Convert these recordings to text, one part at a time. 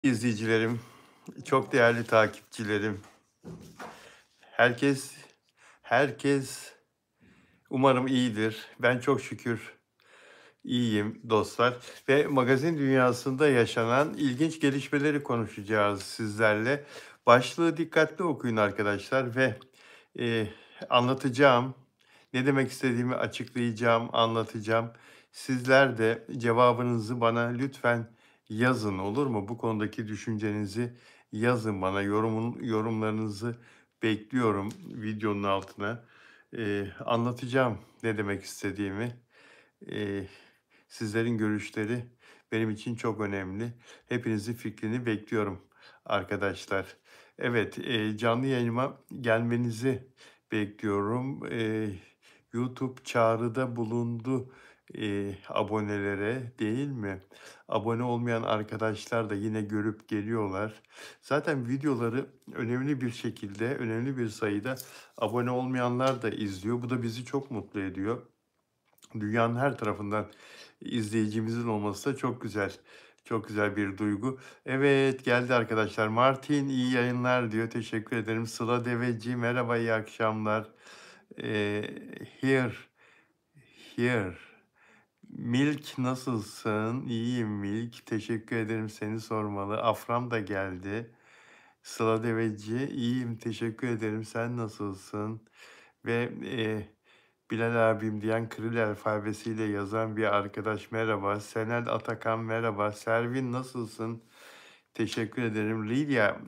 İzleyicilerim, çok değerli takipçilerim, herkes herkes umarım iyidir. Ben çok şükür iyiyim dostlar ve magazin dünyasında yaşanan ilginç gelişmeleri konuşacağız sizlerle. Başlığı dikkatli okuyun arkadaşlar ve, eee, anlatacağım, ne demek istediğimi açıklayacağım, anlatacağım. Sizler de cevabınızı bana lütfen yazın, olur mu? Bu konudaki düşüncenizi yazın bana, yorumlarınızı bekliyorum videonun altına. Anlatacağım ne demek istediğimi. Eee, Sizlerin görüşleri benim için çok önemli. Hepinizin fikrini bekliyorum arkadaşlar. Evet, canlı yayınıma gelmenizi bekliyorum. YouTube çağrıda bulundu, abonelere, değil mi? Abone olmayan arkadaşlar da yine görüp geliyorlar. Zaten videoları önemli bir şekilde, önemli bir sayıda abone olmayanlar da izliyor. Bu da bizi çok mutlu ediyor. Dünyanın her tarafından izleyicimizin olması da çok güzel. Çok güzel bir duygu. Evet, geldi arkadaşlar. Martin iyi yayınlar diyor. Teşekkür ederim. Sıla Deveci merhaba, iyi akşamlar. Here, here. Milk nasılsın? İyiyim Milk. Teşekkür ederim, seni sormalı. Afram da geldi. Sıla Deveci iyiyim, teşekkür ederim. Sen nasılsın? Ve Bilal abim diyen Kiril alfabesiyle yazan bir arkadaş merhaba. Senel Atakan merhaba. Servin nasılsın? Teşekkür ederim.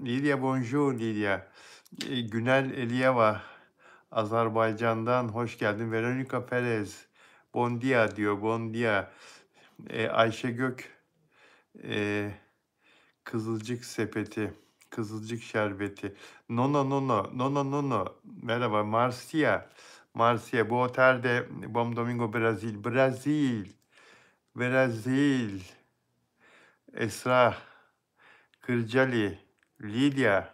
Lidia bonjour Lidia. Günel Eliyeva Azerbaycan'dan hoş geldin. Veronica Perez. Bon dia diyor. Bon dia. Ayşe Gök. e, Kızılcık sepeti. Kızılcık şerbeti. Nono nono. Nono nono. Merhaba. Marcia. Marcia. Bu otelde Bom Domingo Brazil. Brazil. Brazil. Esra. Kırcali. Lidya.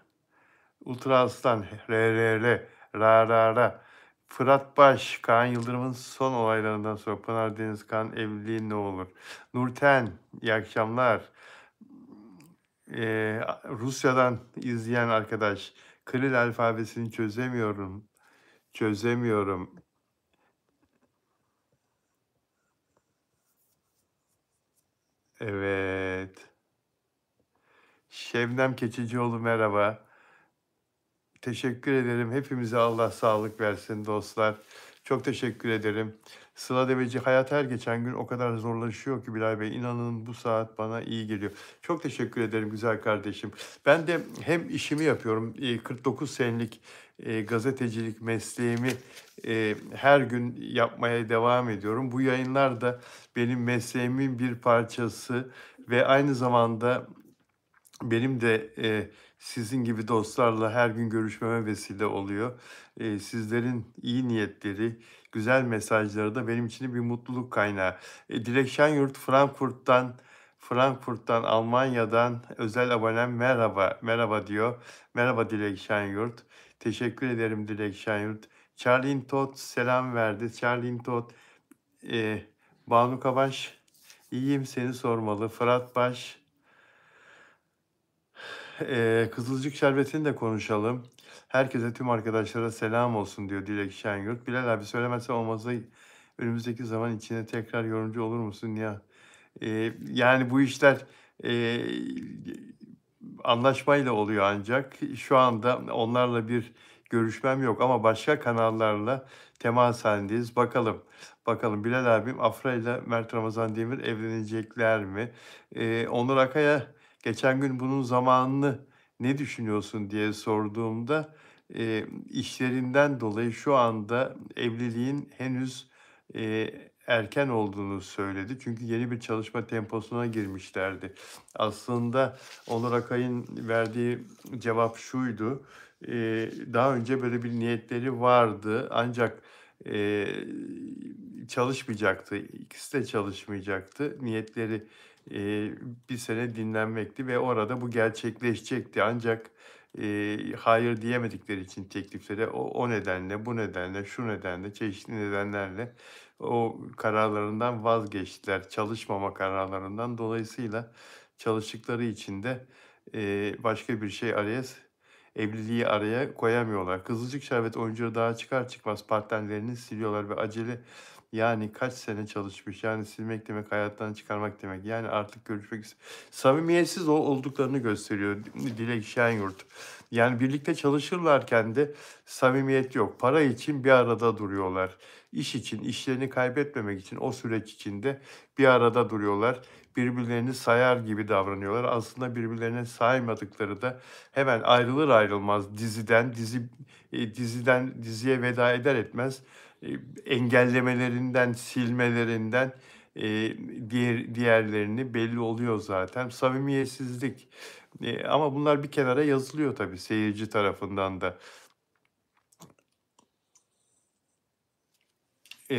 Ultra Aslan. RRR. Ra ra ra. Fırat Baş. Kaan Yıldırım'ın son olaylarından sonra Pınar Denizkan evliliği ne olur? Nurten. İyi akşamlar. Rusya'dan izleyen arkadaş. Kiril alfabesini çözemiyorum. Çözemiyorum. Evet. Şebnem Keçicioğlu merhaba. Teşekkür ederim. Hepimize Allah sağlık versin dostlar. Çok teşekkür ederim. Sıla Deveci, hayat her geçen gün o kadar zorlaşıyor ki Bilal Bey. İnanın bu saat bana iyi geliyor. Çok teşekkür ederim güzel kardeşim. Ben de hem işimi yapıyorum, 49 senelik gazetecilik mesleğimi her gün yapmaya devam ediyorum. Bu yayınlar da benim mesleğimin bir parçası ve aynı zamanda benim de, sizin gibi dostlarla her gün görüşmeme vesile oluyor. Sizlerin iyi niyetleri, güzel mesajları da benim için de bir mutluluk kaynağı. Dilek Şenyurt Frankfurt'tan, Almanya'dan özel abonem merhaba, merhaba diyor. Merhaba Dilek Şenyurt. Teşekkür ederim Dilek Şenyurt. Charlene Todd selam verdi. Charlene Todd, Banu Kabaş, iyiyim seni sormalı. Fırat Baş, Kızılcık Şerbeti'ni de konuşalım. Herkese, tüm arkadaşlara selam olsun diyor Dilek Şenyurt. Bilal abi söylemezsen olmazsa önümüzdeki zaman içine tekrar yorumcu olur musun ya? Yani bu işler eee, anlaşmayla oluyor ancak. Şu anda onlarla bir görüşmem yok ama başka kanallarla temas halindeyiz. Bakalım, bakalım Bilal abim Afra ile Mert Ramazan Demir evlenecekler mi? Onur Akay'a geçen gün bunun zamanını ne düşünüyorsun diye sorduğumda işlerinden dolayı şu anda evliliğin henüz erken olduğunu söyledi. Çünkü yeni bir çalışma temposuna girmişlerdi. Aslında Onur Akay'ın verdiği cevap şuydu: daha önce böyle bir niyetleri vardı ancak, çalışmayacaktı. İkisi de çalışmayacaktı. Niyetleri, bir sene dinlenmekti ve orada bu gerçekleşecekti. Ancak, hayır diyemedikleri için tekliflere o nedenle, bu nedenle, şu nedenle, çeşitli nedenlerle o kararlarından vazgeçtiler, çalışmama kararlarından. Dolayısıyla çalıştıkları için de, Başka bir şey araya evliliği araya koyamıyorlar. Kızılcık Şerbeti oyuncuları daha çıkar çıkmaz partnerlerini siliyorlar ve acele yani kaç sene çalışmış, yani silmek demek hayattan çıkarmak demek. Yani artık görüşmek samimiyetsiz olduklarını gösteriyor Dilek Şenyurt. Yani birlikte çalışırlarken de samimiyet yok. Para için bir arada duruyorlar. İş için, işlerini kaybetmemek için o süreç içinde bir arada duruyorlar. Birbirlerini sayar gibi davranıyorlar. Aslında birbirlerine saymadıkları da hemen ayrılır ayrılmaz diziden diziye veda eder etmez engellemelerinden, silmelerinden diğerlerini belli oluyor zaten. Samimiyetsizlik. Ama bunlar bir kenara yazılıyor tabii seyirci tarafından da.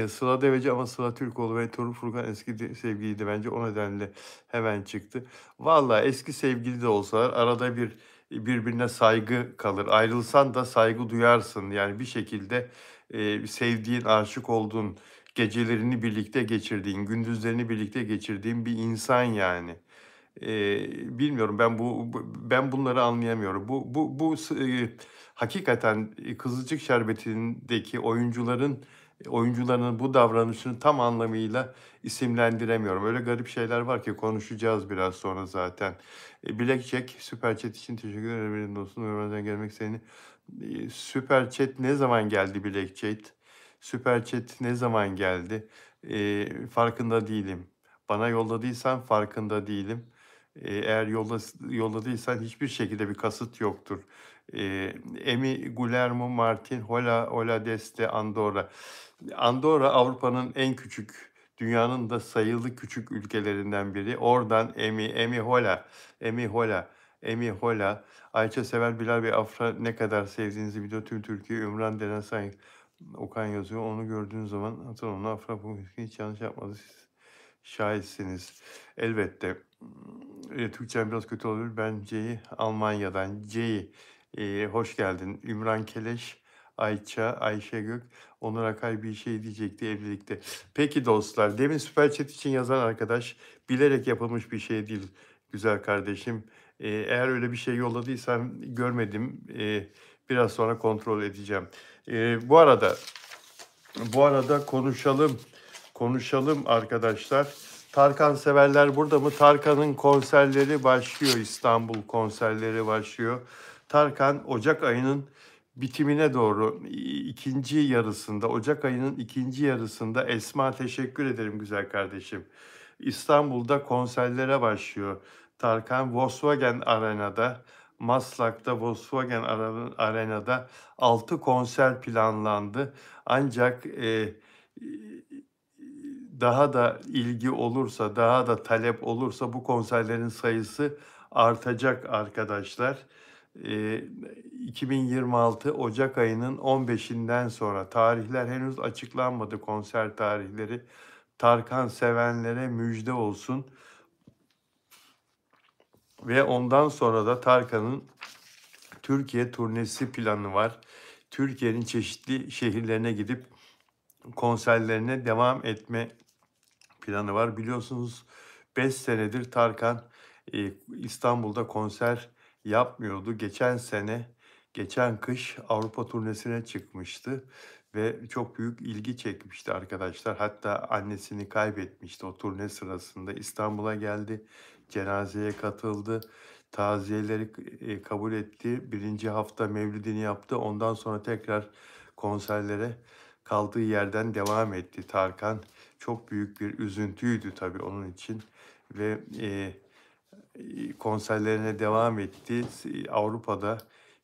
Sıla Deveci ama Sıla Türkoğlu ve Tuğrul Furkan eski sevgiliydi bence. O nedenle hemen çıktı. Vallahi eski sevgili de olsalar arada bir birbirine saygı kalır. Ayrılsan da saygı duyarsın. Yani bir şekilde sevdiğin, aşık olduğun, gecelerini birlikte geçirdiğin, gündüzlerini birlikte geçirdiğin bir insan yani. Bilmiyorum ben bunları anlayamıyorum. Hakikaten Kızılcık Şerbeti'ndeki oyuncuların bu davranışını tam anlamıyla isimlendiremiyorum. Öyle garip şeyler var ki konuşacağız biraz sonra zaten. Black Jack Süper Chat için teşekkür ederim. Benim dostum görmeden gelmek seni. Süper Chat ne zaman geldi Black Chat? Süper Chat ne zaman geldi? Farkında değilim. Bana yolladıysan farkında değilim. Eğer yolladıysan hiçbir şekilde bir kasıt yoktur. Emi Guillermo Martin, Hola Deste Andorra. Andorra Avrupa'nın en küçük, dünyanın da sayılı küçük ülkelerinden biri. Oradan Emi Hola. Ayça Sever, Bilal ve Afra ne kadar sevdiğinizi biliyor. Tüm Türkiye, Ümran Denen Sayın Okan yazıyor. Onu gördüğün zaman hatırla onu Afra bu hiç yanlış yapmadı. Siz şahitsiniz. Elbette. Türkçem biraz kötü olabilir. Ben C'yi Almanya'dan. Hoş geldin. Ümran Keleş, Ayça, Ayşe Gök, Onur Akay bir şey diyecekti evlilikte. Peki dostlar, demin Süper Chat için yazan arkadaş bilerek yapılmış bir şey değil güzel kardeşim. Eğer öyle bir şey yolladıysam görmedim. Biraz sonra kontrol edeceğim. Bu arada konuşalım arkadaşlar. Tarkan severler burada mı? Tarkan'ın konserleri başlıyor. İstanbul konserleri başlıyor. Tarkan Ocak ayının bitimine doğru Ocak ayının ikinci yarısında Esma teşekkür ederim güzel kardeşim. İstanbul'da konserlere başlıyor. Tarkan Volkswagen Arena'da, Maslak'ta Volkswagen Arena'da 6 konser planlandı. Ancak daha da ilgi olursa, daha da talep olursa bu konserlerin sayısı artacak arkadaşlar. 2026 Ocak ayının 15'inden sonra tarihler henüz açıklanmadı konser tarihleri. Tarkan sevenlere müjde olsun. Ve ondan sonra da Tarkan'ın Türkiye turnesi planı var. Türkiye'nin çeşitli şehirlerine gidip konserlerine devam etme planı var. Biliyorsunuz 5 senedir Tarkan İstanbul'da konser yapmıyordu. Geçen kış Avrupa turnesine çıkmıştı ve çok büyük ilgi çekmişti arkadaşlar. Hatta annesini kaybetmişti o turne sırasında. İstanbul'a geldi, cenazeye katıldı, taziyeleri kabul etti. Birinci hafta mevlidini yaptı. Ondan sonra tekrar konserlere kaldığı yerden devam etti Tarkan. Çok büyük bir üzüntüydü tabii onun için ve konserlerine devam etti. Avrupa'da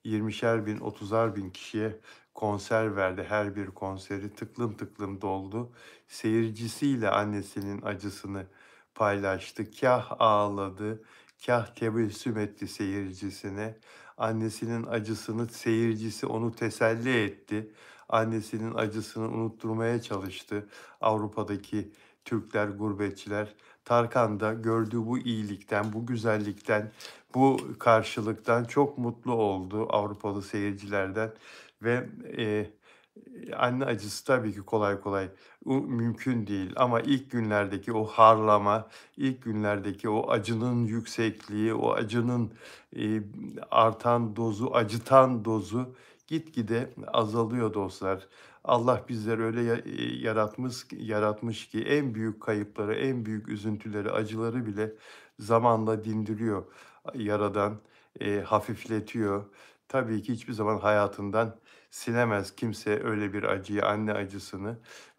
20'şer bin, 30'ar bin kişiye konser verdi. Her bir konseri tıklım tıklım doldu. Seyircisiyle annesinin acısını paylaştı. Kah ağladı, kah tebessüm etti seyircisine. Annesinin acısını seyircisi onu teselli etti. Annesinin acısını unutturmaya çalıştı Avrupa'daki Türkler, gurbetçiler. Tarkan da gördüğü bu iyilikten, bu güzellikten, bu karşılıktan çok mutlu oldu Avrupalı seyircilerden ve Anne acısı tabii ki kolay kolay mümkün değil ama ilk günlerdeki o harlama, ilk günlerdeki o acının yüksekliği, o acının, eee, artan dozu, acıtan dozu gitgide azalıyor dostlar. Allah bizleri öyle yaratmış ki en büyük kayıpları, en büyük üzüntüleri, acıları bile zamanla dindiriyor Yaradan, hafifletiyor. Tabii ki hiçbir zaman hayatından silemez kimse öyle bir acıyı, anne acısını.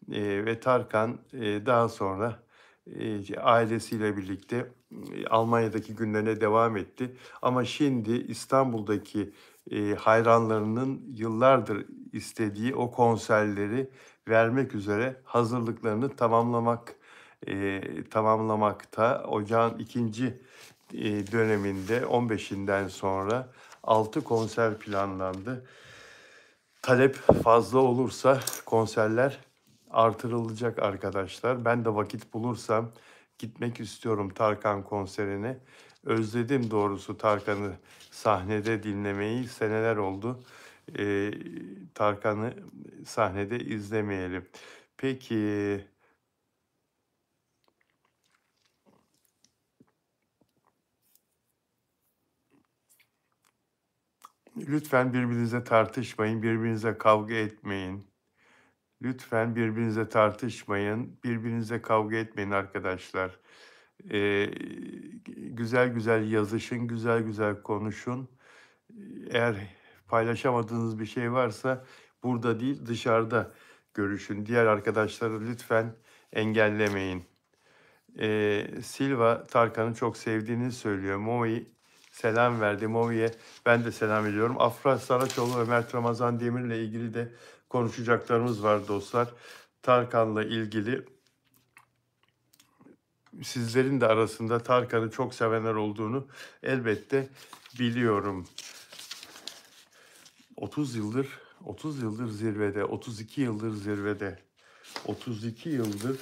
Ve Tarkan, daha sonra, ailesiyle birlikte, Almanya'daki günlerine devam etti. Ama şimdi İstanbul'daki, hayranlarının yıllardır istediği o konserleri vermek üzere hazırlıklarını tamamlamakta. Ocağın ikinci döneminde 15'inden sonra 6 konser planlandı. Talep fazla olursa konserler artırılacak arkadaşlar. Ben de vakit bulursam gitmek istiyorum Tarkan konserine. Özledim doğrusu Tarkan'ı sahnede dinlemeyi. Seneler oldu, eee, Tarkan'ı sahnede izlemeyelim. Peki, lütfen birbirinize tartışmayın, birbirinize kavga etmeyin. Lütfen birbirinize tartışmayın, birbirinize kavga etmeyin arkadaşlar. Eee, güzel güzel yazışın, güzel güzel konuşun. Eğer paylaşamadığınız bir şey varsa burada değil, dışarıda görüşün. Diğer arkadaşları lütfen engellemeyin. Silva Tarkan'ı çok sevdiğini söylüyor. Movi selam verdi. Movi'ye ben de selam ediyorum. Afra Saraçoğlu ve Mert Ramazan Demir'le ilgili de konuşacaklarımız var dostlar. Tarkan'la ilgili sizlerin de arasında Tarkan'ı çok sevenler olduğunu elbette biliyorum. 30 yıldır 30 yıldır zirvede, 32 yıldır zirvede, 32 yıldır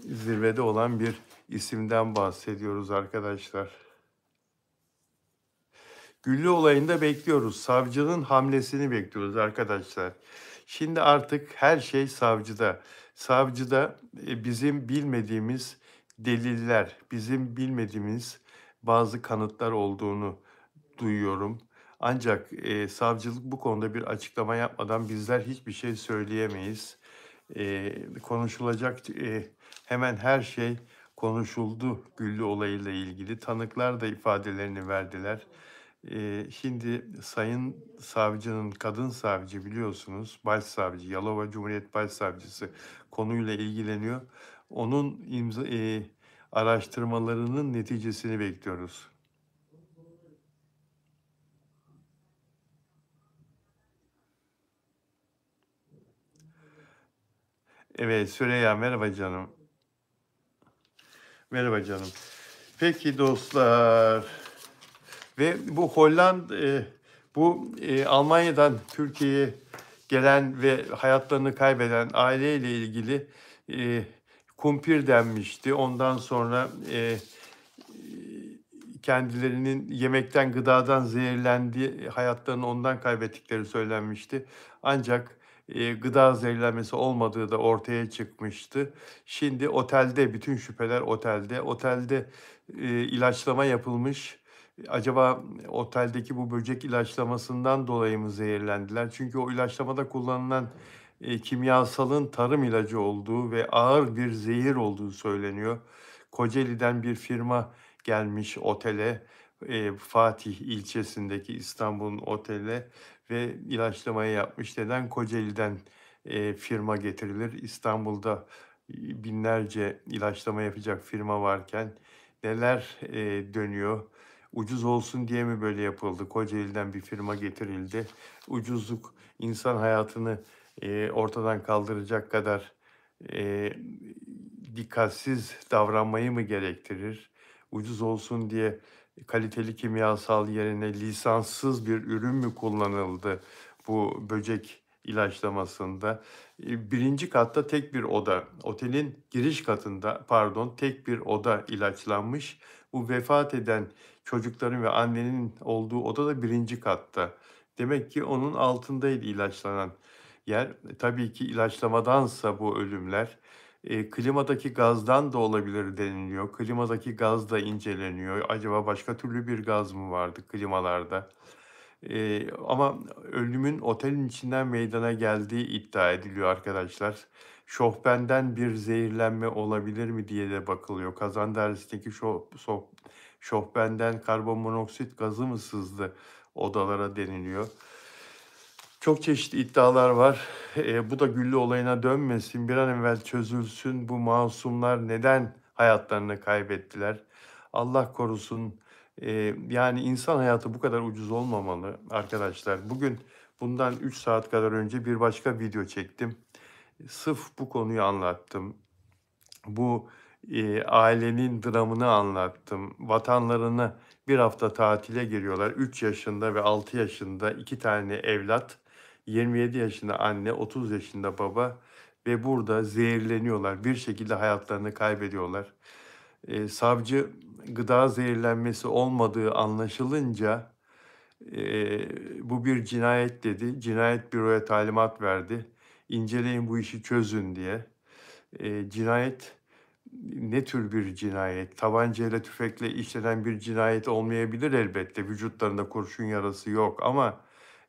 zirvede olan bir isimden bahsediyoruz arkadaşlar. Güllü olayında bekliyoruz. Savcının hamlesini bekliyoruz arkadaşlar. Şimdi artık her şey savcıda. Savcıda bizim bilmediğimiz deliller, bizim bilmediğimiz bazı kanıtlar olduğunu duyuyorum. Ancak savcılık bu konuda bir açıklama yapmadan bizler hiçbir şey söyleyemeyiz. Konuşulacak hemen her şey konuşuldu Güllü olayıyla ilgili. Tanıklar da ifadelerini verdiler. Şimdi sayın savcının, kadın savcı biliyorsunuz, başsavcı, Yalova Cumhuriyet Başsavcısı konuyla ilgileniyor. Onun araştırmalarının neticesini bekliyoruz. Evet, Süreyya merhaba canım. Merhaba canım. Peki dostlar. Ve Almanya'dan Türkiye'ye gelen ve hayatlarını kaybeden aileyle ilgili e, kumpir denmişti. Ondan sonra kendilerinin yemekten, gıdadan zehirlendi, hayatlarını ondan kaybettikleri söylenmişti. Ancak gıda zehirlenmesi olmadığı da ortaya çıkmıştı. Şimdi otelde, bütün şüpheler otelde. Otelde ilaçlama yapılmış. Acaba oteldeki bu böcek ilaçlamasından dolayı mı zehirlendiler? Çünkü o ilaçlamada kullanılan kimyasalın tarım ilacı olduğu ve ağır bir zehir olduğu söyleniyor. Kocaeli'den bir firma gelmiş otele, Fatih ilçesindeki İstanbul'un otele ve ilaçlamayı yapmış. Neden Kocaeli'den firma getirilir? İstanbul'da binlerce ilaçlama yapacak firma varken neler dönüyor? Ucuz olsun diye mi böyle yapıldı? Kocaeli'den bir firma getirildi. Ucuzluk insan hayatını ortadan kaldıracak kadar eee, dikkatsiz davranmayı mı gerektirir? Ucuz olsun diye kaliteli kimyasal yerine lisanssız bir ürün mü kullanıldı bu böcek ilaçlamasında? 1. katta tek bir oda, otelin giriş katında pardon, tek bir oda ilaçlanmış. Bu vefat eden çocukların ve annenin olduğu oda da 1. katta. Demek ki onun altındaydı ilaçlanan. yer. Tabii ki ilaçlamadansa bu ölümler, klimadaki gazdan da olabilir deniliyor. Klimadaki gaz da inceleniyor. Acaba başka türlü bir gaz mı vardı klimalarda? Ama ölümün otelin içinden meydana geldiği iddia ediliyor arkadaşlar. Şofbenden bir zehirlenme olabilir mi diye de bakılıyor. Kazandaris'teki şofbenden karbonmonoksit gazı mı sızdı odalara deniliyor. Çok çeşitli iddialar var. Bu da Güllü olayına dönmesin, bir an evvel çözülsün. Bu masumlar neden hayatlarını kaybettiler? Allah korusun. Yani insan hayatı bu kadar ucuz olmamalı arkadaşlar. Bugün bundan 3 saat kadar önce bir başka video çektim. Sırf bu konuyu anlattım. Bu, ailenin dramını anlattım. Vatanlarına bir hafta tatile giriyorlar. 3 yaşında ve 6 yaşında 2 tane evlat, 27 yaşında anne, 30 yaşında baba ve burada zehirleniyorlar. Bir şekilde hayatlarını kaybediyorlar. Savcı gıda zehirlenmesi olmadığı anlaşılınca, bu bir cinayet dedi. Cinayet büroya talimat verdi. İnceleyin bu işi çözün diye. Cinayet ne tür bir cinayet? Tabancayla, tüfekle işlenen bir cinayet olmayabilir elbette. Vücutlarında kurşun yarası yok ama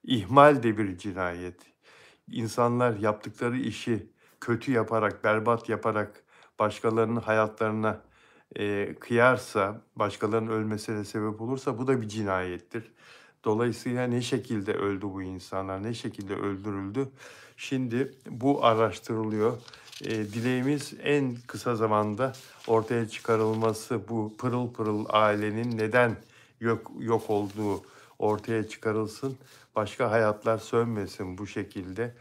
ihmal de bir cinayet. İnsanlar yaptıkları işi kötü yaparak, berbat yaparak başkalarının hayatlarına, kıyarsa, başkalarının ölmesine sebep olursa bu da bir cinayettir. Dolayısıyla ne şekilde öldü bu insanlar, ne şekilde öldürüldü? Şimdi bu araştırılıyor. Dileğimiz en kısa zamanda ortaya çıkarılması, bu pırıl pırıl ailenin neden yok olduğu ortaya çıkarılsın. Başka hayatlar sönmesin bu şekilde.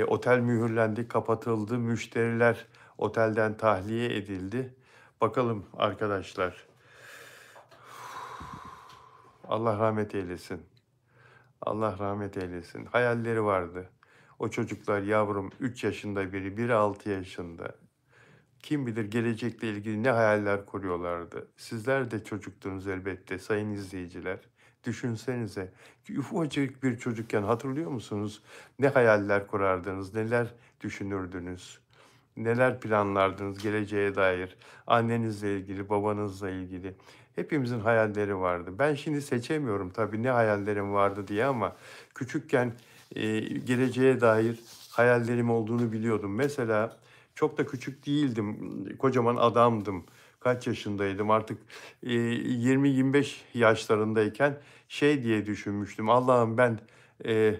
Otel mühürlendi, kapatıldı, müşteriler otelden tahliye edildi. Bakalım arkadaşlar. Allah rahmet eylesin. Allah rahmet eylesin. Hayalleri vardı. O çocuklar yavrum 3 yaşında biri 6 yaşında. Kim bilir gelecekle ilgili ne hayaller kuruyorlardı. Sizler de çocuktunuz elbette sayın izleyiciler. Düşünsenize, ufacık bir çocukken hatırlıyor musunuz? Ne hayaller kurardınız, neler düşünürdünüz, neler planlardınız geleceğe dair, annenizle ilgili, babanızla ilgili. Hepimizin hayalleri vardı. Ben şimdi seçemiyorum tabii ne hayallerim vardı diye ama küçükken geleceğe dair hayallerim olduğunu biliyordum. Mesela çok da küçük değildim, kocaman adamdım. Kaç yaşındaydım artık 20-25 yaşlarındayken şey diye düşünmüştüm. Allah'ım ben e,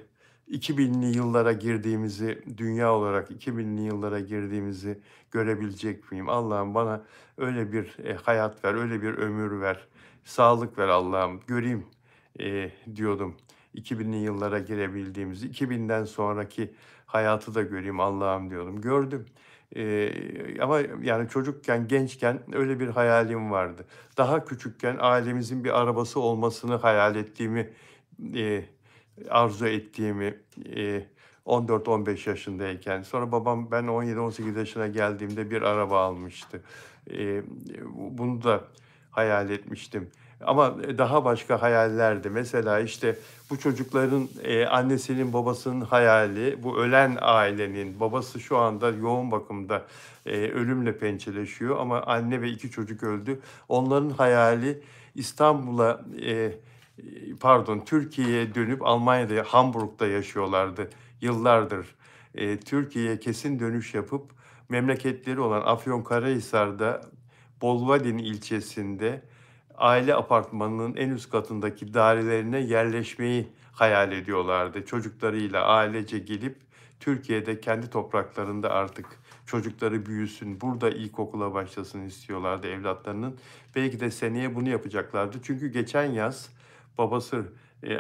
2000'li yıllara girdiğimizi, dünya olarak 2000'li yıllara girdiğimizi görebilecek miyim? Allah'ım bana öyle bir hayat ver, öyle bir ömür ver, sağlık ver Allah'ım, göreyim diyordum. 2000'li yıllara girebildiğimizi, 2000'den sonraki hayatı da göreyim Allah'ım diyordum. Gördüm. Ama yani çocukken, gençken öyle bir hayalim vardı. Daha küçükken ailemizin bir arabası olmasını hayal ettiğimi, eee, arzu ettiğimi, 14-15 yaşındayken. Sonra babam ben 17-18 yaşına geldiğimde bir araba almıştı. Eee, Bunu da hayal etmiştim. Ama daha başka hayallerdi. Mesela işte bu çocukların annesinin babasının hayali, bu ölen ailenin babası şu anda yoğun bakımda ölümle pençeleşiyor ama anne ve 2 çocuk öldü. Onların hayali İstanbul'a, pardon Türkiye'ye dönüp Almanya'da, Hamburg'da yaşıyorlardı yıllardır. Türkiye'ye kesin dönüş yapıp memleketleri olan Afyonkarahisar'da Bolvadin ilçesinde aile apartmanının en üst katındaki dairelerine yerleşmeyi hayal ediyorlardı. Çocuklarıyla ailece gelip Türkiye'de kendi topraklarında artık çocukları büyüsün, burada ilkokula başlasın istiyorlardı evlatlarının. Belki de seneye bunu yapacaklardı. Çünkü geçen yaz babası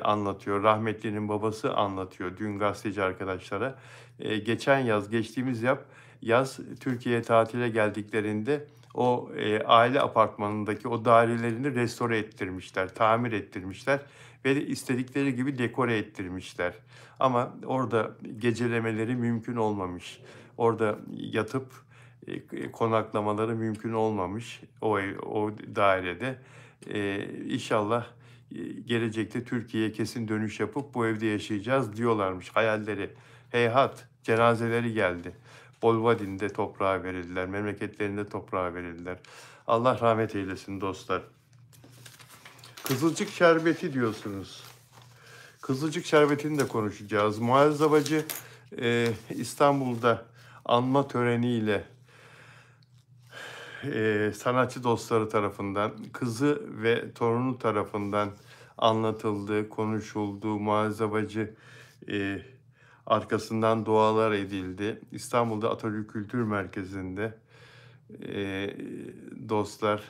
anlatıyor, rahmetlinin babası anlatıyor dün gazeteci arkadaşlara. Geçen yaz, geçtiğimiz yaz Türkiye'ye tatile geldiklerinde o aile apartmanındaki o dairelerini restore ettirmişler, tamir ettirmişler ve istedikleri gibi dekore ettirmişler. Ama orada gecelemeleri mümkün olmamış. Orada yatıp konaklamaları mümkün olmamış o dairede. İnşallah gelecekte Türkiye'ye kesin dönüş yapıp bu evde yaşayacağız diyorlarmış hayalleri. Heyhat, cenazeleri geldi. Bolvadin'de toprağa verildiler, memleketlerinde toprağa verildiler. Allah rahmet eylesin dostlar. Kızılcık şerbeti diyorsunuz. Kızılcık şerbetini de konuşacağız. Muazzez Abacı İstanbul'da anma töreniyle sanatçı dostları tarafından, kızı ve torunu tarafından anlatıldı, konuşuldu. Muazzez Abacı arkasından dualar edildi. İstanbul'da Atatürk Kültür Merkezi'nde dostlar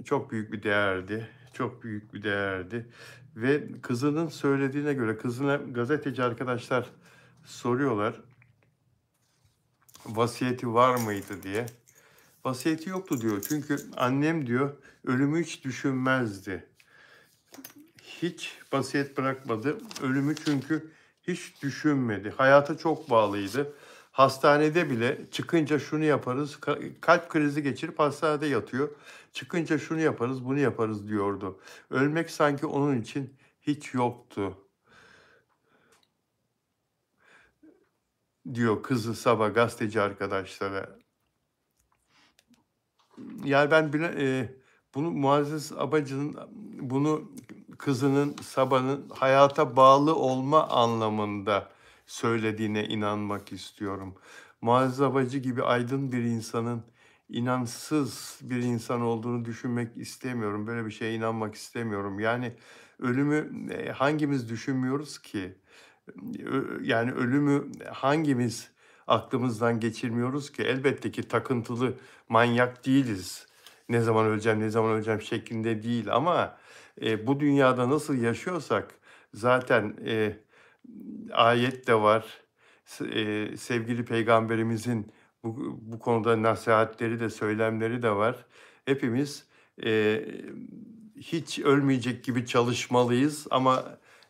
çok büyük bir değerdi. Çok büyük bir değerdi. Ve kızının söylediğine göre, kızına gazeteci arkadaşlar soruyorlar, vasiyeti var mıydı diye. Vasiyeti yoktu diyor. Çünkü annem diyor, ölümü hiç düşünmezdi. Hiç vasiyet bırakmadı. Ölümü çünkü hiç düşünmedi. Hayata çok bağlıydı. Hastanede bile çıkınca şunu yaparız, kalp krizi geçirip hastanede yatıyor. Çıkınca şunu yaparız, bunu yaparız diyordu. Ölmek sanki onun için hiç yoktu diyor kızı Sabah gazeteci arkadaşlara. Yani ben bunu Muazzez Abacı'nın bunu kızının Sabah'ın hayata bağlı olma anlamında söylediğine inanmak istiyorum. Muazzez Abacı gibi aydın bir insanın inansız bir insan olduğunu düşünmek istemiyorum. Böyle bir şeye inanmak istemiyorum. Yani ölümü hangimiz düşünmüyoruz ki? Yani ölümü hangimiz aklımızdan geçirmiyoruz ki? Elbette ki takıntılı manyak değiliz. Ne zaman öleceğim, ne zaman öleceğim şeklinde değil ama bu dünyada nasıl yaşıyorsak zaten ayet de var. Sevgili Peygamberimizin bu konuda nasihatleri de söylemleri de var. Hepimiz e, hiç ölmeyecek gibi çalışmalıyız ama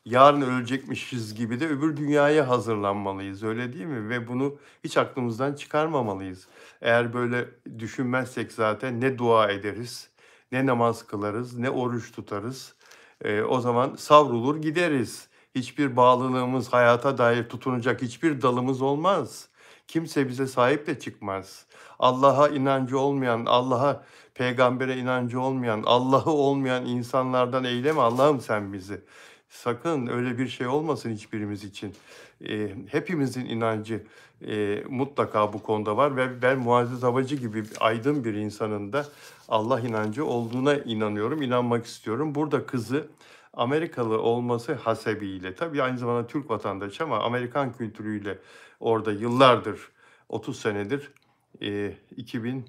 yarın ölecekmişiz gibi de öbür dünyaya hazırlanmalıyız, öyle değil mi? Ve bunu hiç aklımızdan çıkarmamalıyız. Eğer böyle düşünmezsek zaten ne dua ederiz, ne namaz kılarız, ne oruç tutarız. O zaman savrulur gideriz. Hiçbir bağlılığımız, hayata dair tutunacak hiçbir dalımız olmaz. Kimse bize sahip de çıkmaz. Allah'a inancı olmayan, Allah'a, peygambere inancı olmayan, Allah'ı olmayan insanlardan eyleme Allah'ım sen bizi. Sakın öyle bir şey olmasın hiçbirimiz için. Hepimizin inancı mutlaka bu konuda var ve ben Muazzez Abacı gibi aydın bir insanın da Allah inancı olduğuna inanıyorum, inanmak istiyorum. Burada kızı Amerikalı olması hasebiyle, tabii aynı zamanda Türk vatandaşı ama Amerikan kültürüyle orada yıllardır, 30 senedir, 2000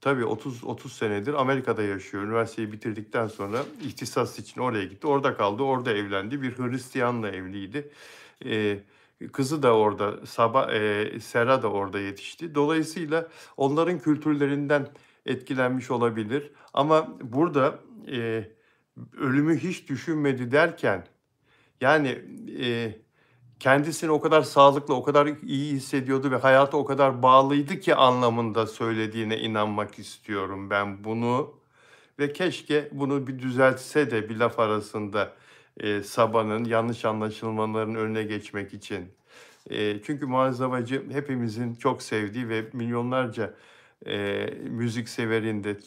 tabii 30 senedir Amerika'da yaşıyor. Üniversiteyi bitirdikten sonra ihtisas için oraya gitti. Orada kaldı, orada evlendi. Bir Hristiyanla evliydi. Kızı da orada, Sera da orada yetişti. Dolayısıyla onların kültürlerinden etkilenmiş olabilir. Ama burada ölümü hiç düşünmedi derken, yani kendisini o kadar sağlıklı, o kadar iyi hissediyordu ve hayata o kadar bağlıydı ki anlamında söylediğine inanmak istiyorum ben bunu. Ve keşke bunu bir düzeltse de bir laf arasında Sabah'ın yanlış anlaşılmaların önüne geçmek için. Çünkü Muazzez Abacı hepimizin çok sevdiği ve milyonlarca müzik severinde,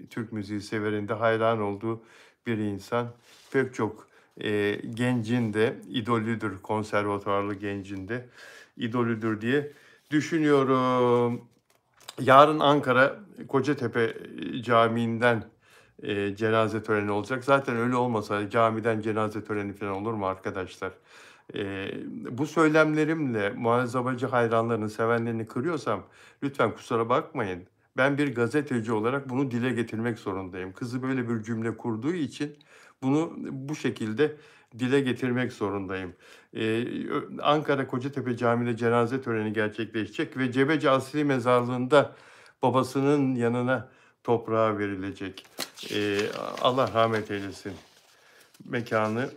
Türk müziği severinde hayran olduğu bir insan. Pek çok gencin de idolüdür, konservatuvarlı gencin de idolüdür diye düşünüyorum. Yarın Ankara Kocatepe Camii'nden cenaze töreni olacak. Zaten öyle olmasa camiden cenaze töreni falan olur mu arkadaşlar? Bu söylemlerimle Muazzez Abacı hayranlarını, sevenlerini kırıyorsam lütfen kusura bakmayın. Ben bir gazeteci olarak bunu dile getirmek zorundayım. Kızı böyle bir cümle kurduğu için bunu bu şekilde dile getirmek zorundayım. Ankara Kocatepe Camii'nde cenaze töreni gerçekleşecek ve Cebeci Asri Mezarlığı'nda babasının yanına toprağa verilecek. Allah rahmet eylesin. Mekanı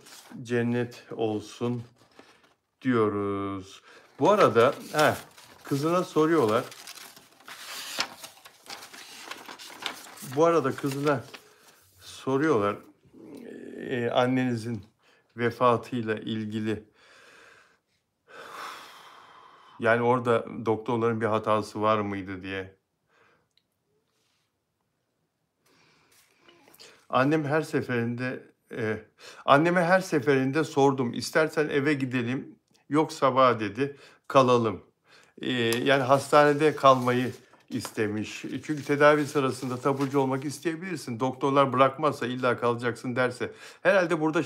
cennet olsun diyoruz. Bu arada kızına soruyorlar. Kızına soruyorlar annenizin vefatıyla ilgili Yani orada doktorların bir hatası var mıydı diye. Annem her seferinde anneme her seferinde sordum. İstersen eve gidelim. Yok Sabah dedi. Kalalım. Yani hastanede kalmayı istemiş. Çünkü tedavi sırasında taburcu olmak isteyebilirsin. Doktorlar bırakmazsa illa kalacaksın derse. Herhalde burada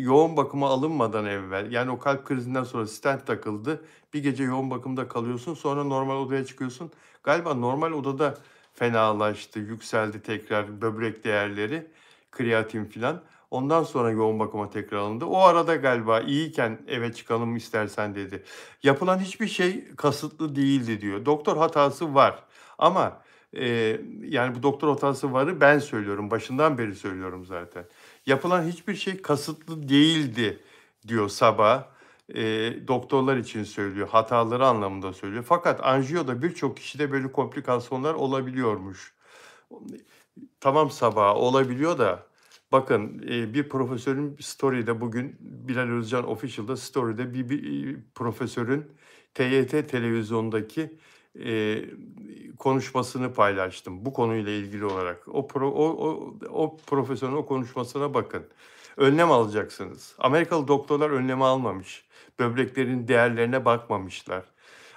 yoğun bakıma alınmadan evvel, yani o kalp krizinden sonra stent takıldı. Bir gece yoğun bakımda kalıyorsun, sonra normal odaya çıkıyorsun. Galiba normal odada fenalaştı, yükseldi tekrar böbrek değerleri, kreatin filan. Ondan sonra yoğun bakıma tekrar alındı. O arada galiba iyiyken eve çıkalım istersen dedi. Yapılan hiçbir şey kasıtlı değildi diyor. Doktor hatası var ama yani bu doktor hatası varı ben söylüyorum. Başından beri söylüyorum zaten. Yapılan hiçbir şey kasıtlı değildi diyor Sabah. Doktorlar için söylüyor. Hataları anlamında söylüyor. Fakat anjiyoda birçok kişide böyle komplikasyonlar olabiliyormuş. Tamam Sabah olabiliyor da bakın bir profesörün story'de bugün Bilal Özcan Official'da story'de bir profesörün TYT televizyondaki e, konuşmasını paylaştım bu konuyla ilgili olarak. O profesörün o konuşmasına bakın. Önlem alacaksınız. Amerikalı doktorlar önlemi almamış. Böbreklerin değerlerine bakmamışlar.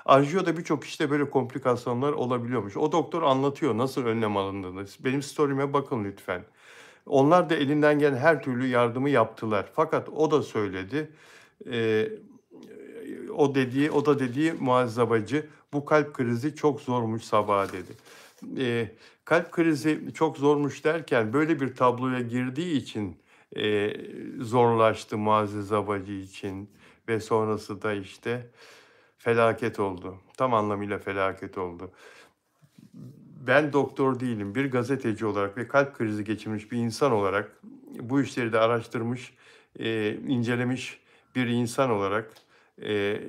Anjiyoda birçok işte böyle komplikasyonlar olabiliyormuş. O doktor anlatıyor nasıl önlem alındığını. Benim story'ime bakın lütfen. Onlar da elinden gelen her türlü yardımı yaptılar. Fakat o da söyledi. Ee, o da dediği muazzabacı, bu kalp krizi çok zormuş Sabah dedi. Kalp krizi çok zormuş derken böyle bir tabloya girdiği için zorlaştı Muazzez Abacı için ve sonrası da işte felaket oldu. Tam anlamıyla felaket oldu. Ben doktor değilim. Bir gazeteci olarak ve kalp krizi geçirmiş bir insan olarak bu işleri de araştırmış, incelemiş bir insan olarak e,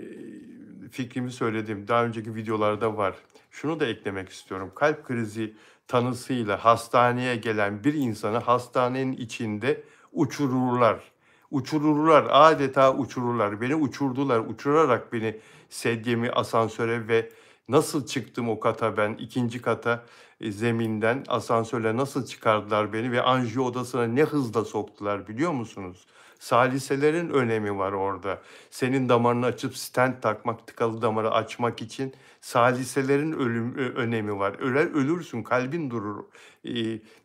fikrimi söyledim. Daha önceki videolarda var. Şunu da eklemek istiyorum. Kalp krizi tanısıyla hastaneye gelen bir insanı hastanenin içinde uçururlar. Uçururlar, adeta uçururlar. Beni uçurdular, uçurarak beni sedyemi asansöre ve nasıl çıktım o kata ben, ikinci kata zeminden asansörle nasıl çıkardılar beni ve anjiyo odasına ne hızla soktular biliyor musunuz? Saliselerin önemi var orada. Senin damarını açıp stent takmak, tıkalı damarı açmak için saliselerin önemi var. Ölürsün, kalbin durur.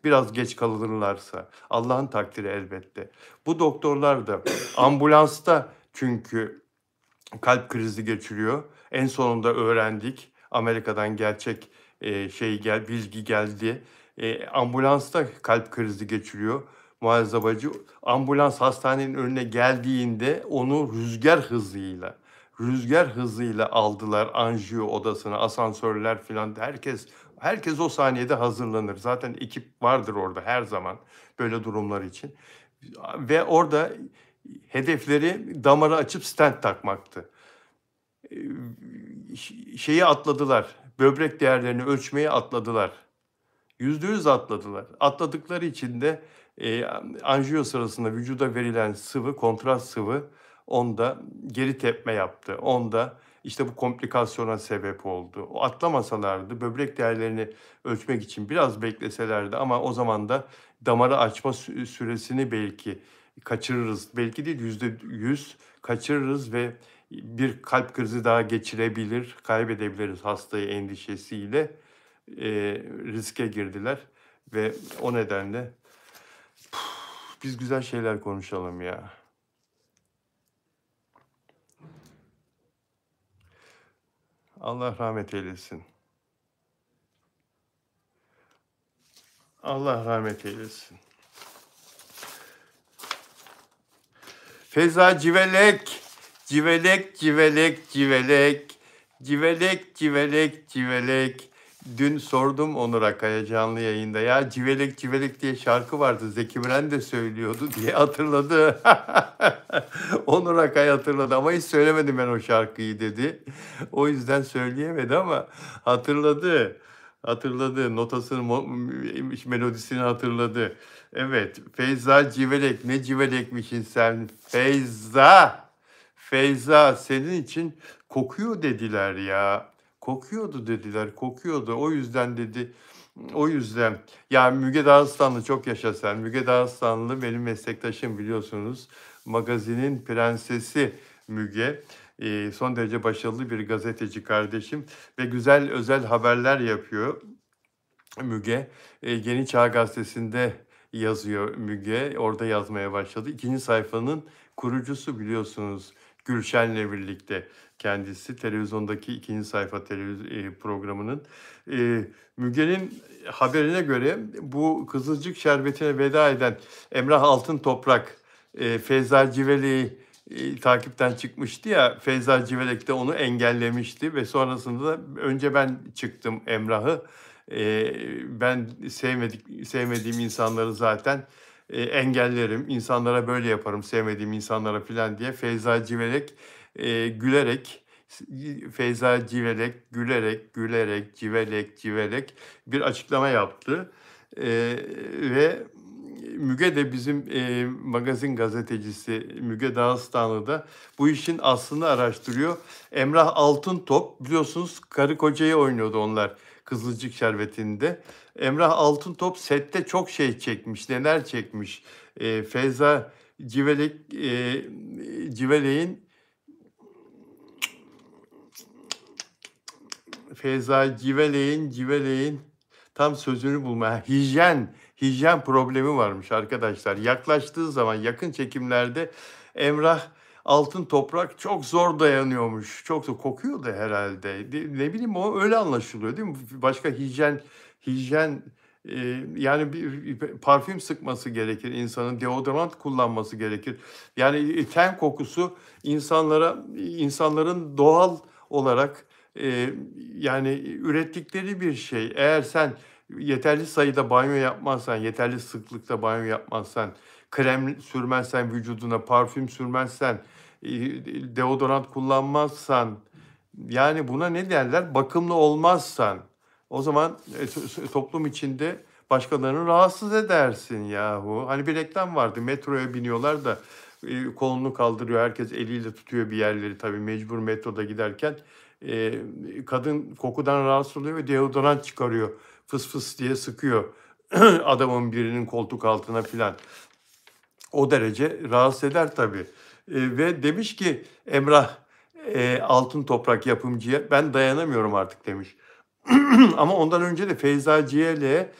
Biraz geç kalırlarsa. Allah'ın takdiri elbette. Bu doktorlar da ambulansta çünkü kalp krizi geçiriyor. En sonunda öğrendik. Amerika'dan gerçek bilgi geldi. Ambulansta kalp krizi geçiriyor. Muazzabacı ambulans hastanenin önüne geldiğinde onu rüzgar hızıyla aldılar anjiyo odasına, asansörler filan. Herkes o saniyede hazırlanır. Zaten ekip vardır orada her zaman böyle durumlar için. Ve orada hedefleri damarı açıp stent takmaktı. Şeyi atladılar. Böbrek değerlerini ölçmeye atladılar. %100 atladılar. Atladıkları için de anjiyo sırasında vücuda verilen sıvı, kontrast sıvı onda geri tepme yaptı. Onda işte bu komplikasyona sebep oldu. O atlamasalardı, böbrek değerlerini ölçmek için biraz bekleselerdi ama o zaman da damarı açma süresini belki kaçırırız. Belki değil, %100 kaçırırız ve bir kalp krizi daha geçirebilir, kaybedebiliriz hastayı endişesiyle riske girdiler ve o nedenle biz güzel şeyler konuşalım ya. Allah rahmet eylesin. Allah rahmet eylesin. Feza civelek, civelek, civelek, civelek, civelek, civelek, civelek. Dün sordum Onur Akay'a canlı yayında. Ya civelek civelek diye şarkı vardı. Zeki Müren de söylüyordu diye hatırladı. Onur Akay hatırladı ama hiç söylemedim ben o şarkıyı dedi. O yüzden söyleyemedi ama hatırladı. Hatırladı. Notasını, melodisini hatırladı. Evet. Feyza Civelek. Ne civelekmişsin sen? Feyza. Feyza senin için kokuyor dediler ya. Kokuyordu dediler, kokuyordu. O yüzden dedi. O yüzden. Ya Müge Dağıstanlı çok yaşa sen. Müge Dağıstanlı benim meslektaşım biliyorsunuz. Magazinin prensesi Müge. Son derece başarılı bir gazeteci kardeşim ve güzel özel haberler yapıyor. Müge. Yeni Çağ Gazetesi'nde yazıyor Müge. Orada yazmaya başladı. İkinci sayfanın kurucusu biliyorsunuz. Gülşen'le birlikte kendisi televizyondaki ikinci sayfa programının. Müge'nin haberine göre bu Kızılcık Şerbeti'ne veda eden Emrah Altıntoprak, Feyza Civeli'yi takipten çıkmıştı ya. Feyza Civelek de onu engellemişti ve sonrasında da önce ben çıktım Emrah'ı. Ben sevmediğim insanları zaten engellerim. İnsanlara böyle yaparım, sevmediğim insanlara filan diye Feyza Civelek gülerek, Feyza Civelek gülerek, civelek bir açıklama yaptı. Ve Müge de bizim magazin gazetecisi Müge Dağıstanlı da bu işin aslını araştırıyor. Emrah Altıntop biliyorsunuz karı kocayı oynuyordu onlar Kızılcık Şerbeti'nde. Emrah Altıntop sette çok şey çekmiş, neler çekmiş. Feyza Civelek'in Feyza Civelek'in tam sözünü bulma. Hijyen problemi varmış arkadaşlar. Yaklaştığı zaman yakın çekimlerde Emrah Altıntoprak çok zor dayanıyormuş. Çok zor kokuyordu herhalde. Ne bileyim o öyle anlaşılıyor değil mi? Başka hijyen yani bir parfüm sıkması gerekir insanın, deodorant kullanması gerekir. Yani ten kokusu insanların doğal olarak yani ürettikleri bir şey. Eğer sen yeterli sayıda banyo yapmazsan, yeterli sıklıkta banyo yapmazsan, krem sürmezsen vücuduna, parfüm sürmezsen, deodorant kullanmazsan, yani buna ne derler? Bakımlı olmazsan, o zaman toplum içinde başkalarını rahatsız edersin yahu. Hani bir reklam vardı, metroya biniyorlar da kolunu kaldırıyor, herkes eliyle tutuyor bir yerleri tabii mecbur metroda giderken. Kadın kokudan rahatsız oluyor ve deodorant çıkarıyor. Fıs fıs diye sıkıyor adamın birinin koltuk altına filan. O derece rahatsız eder tabii. Ve demiş ki Emrah Altıntoprak yapımcıya ben dayanamıyorum artık demiş. Ama ondan önce de Feyza Ciyel'e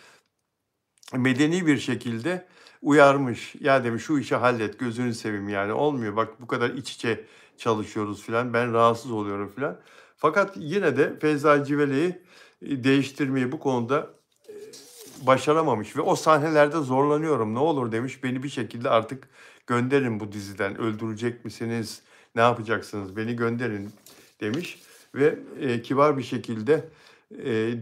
medeni bir şekilde uyarmış. Ya demiş şu işi hallet gözünü seveyim yani olmuyor. Bak bu kadar iç içe çalışıyoruz filan ben rahatsız oluyorum filan. Fakat yine de Feyza Civele'yi değiştirmeyi bu konuda başaramamış ve o sahnelerde zorlanıyorum. Ne olur demiş beni bir şekilde artık gönderin bu diziden. Öldürecek misiniz? Ne yapacaksınız? Beni gönderin demiş ve kibar bir şekilde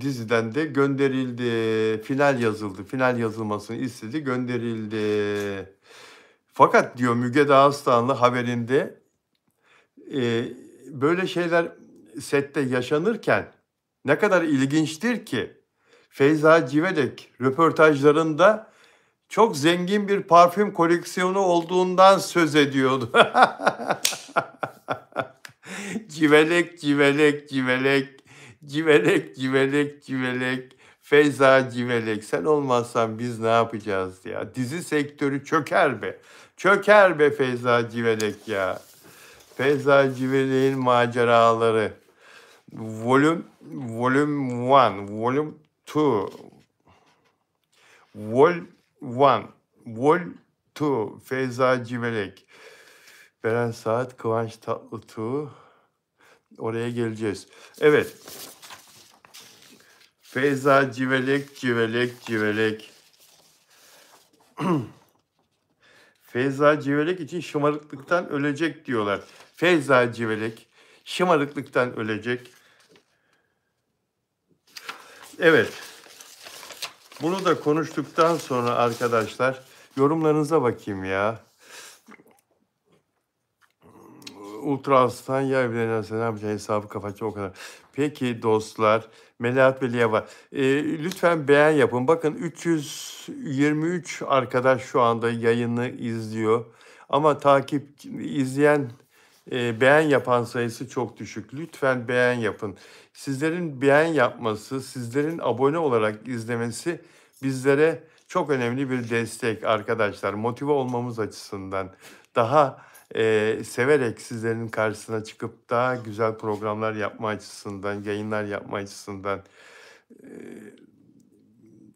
diziden de gönderildi. Final yazıldı. Final yazılmasını istedi. Gönderildi. Fakat diyor Müge Dağıstanlı haberinde böyle şeyler sette yaşanırken ne kadar ilginçtir ki Feyza Civelek röportajlarında çok zengin bir parfüm koleksiyonu olduğundan söz ediyordu. Civelek. Feyza Civelek. Sen olmazsan biz ne yapacağız ya? Dizi sektörü çöker be. Çöker be Feyza Civelek ya. Feyza Civelek'in maceraları. Volume 1, Volume 2, Vol 1, Vol 2, Feyza Civelek. Beren Saat, Kıvanç Tatlıtuğ. Oraya geleceğiz. Evet. Feyza Civelek. Feyza Civelek için şımarıklıktan ölecek diyorlar. Feyza Civelek şımarıklıktan ölecek. Evet. Bunu da konuştuktan sonra arkadaşlar yorumlarınıza bakayım ya. Ultra Aslan ya evlenirse ne yapacağım hesabı kapatacağım o kadar. Peki dostlar Melahat Veli'ye var. Lütfen beğen yapın. Bakın 323 arkadaş şu anda yayını izliyor. Ama izleyen beğen yapan sayısı çok düşük. Lütfen beğen yapın. Sizlerin beğen yapması, sizlerin abone olarak izlemesi bizlere çok önemli bir destek arkadaşlar. Motive olmamız açısından daha severek sizlerin karşısına çıkıp daha güzel programlar yapma açısından, yayınlar yapma açısından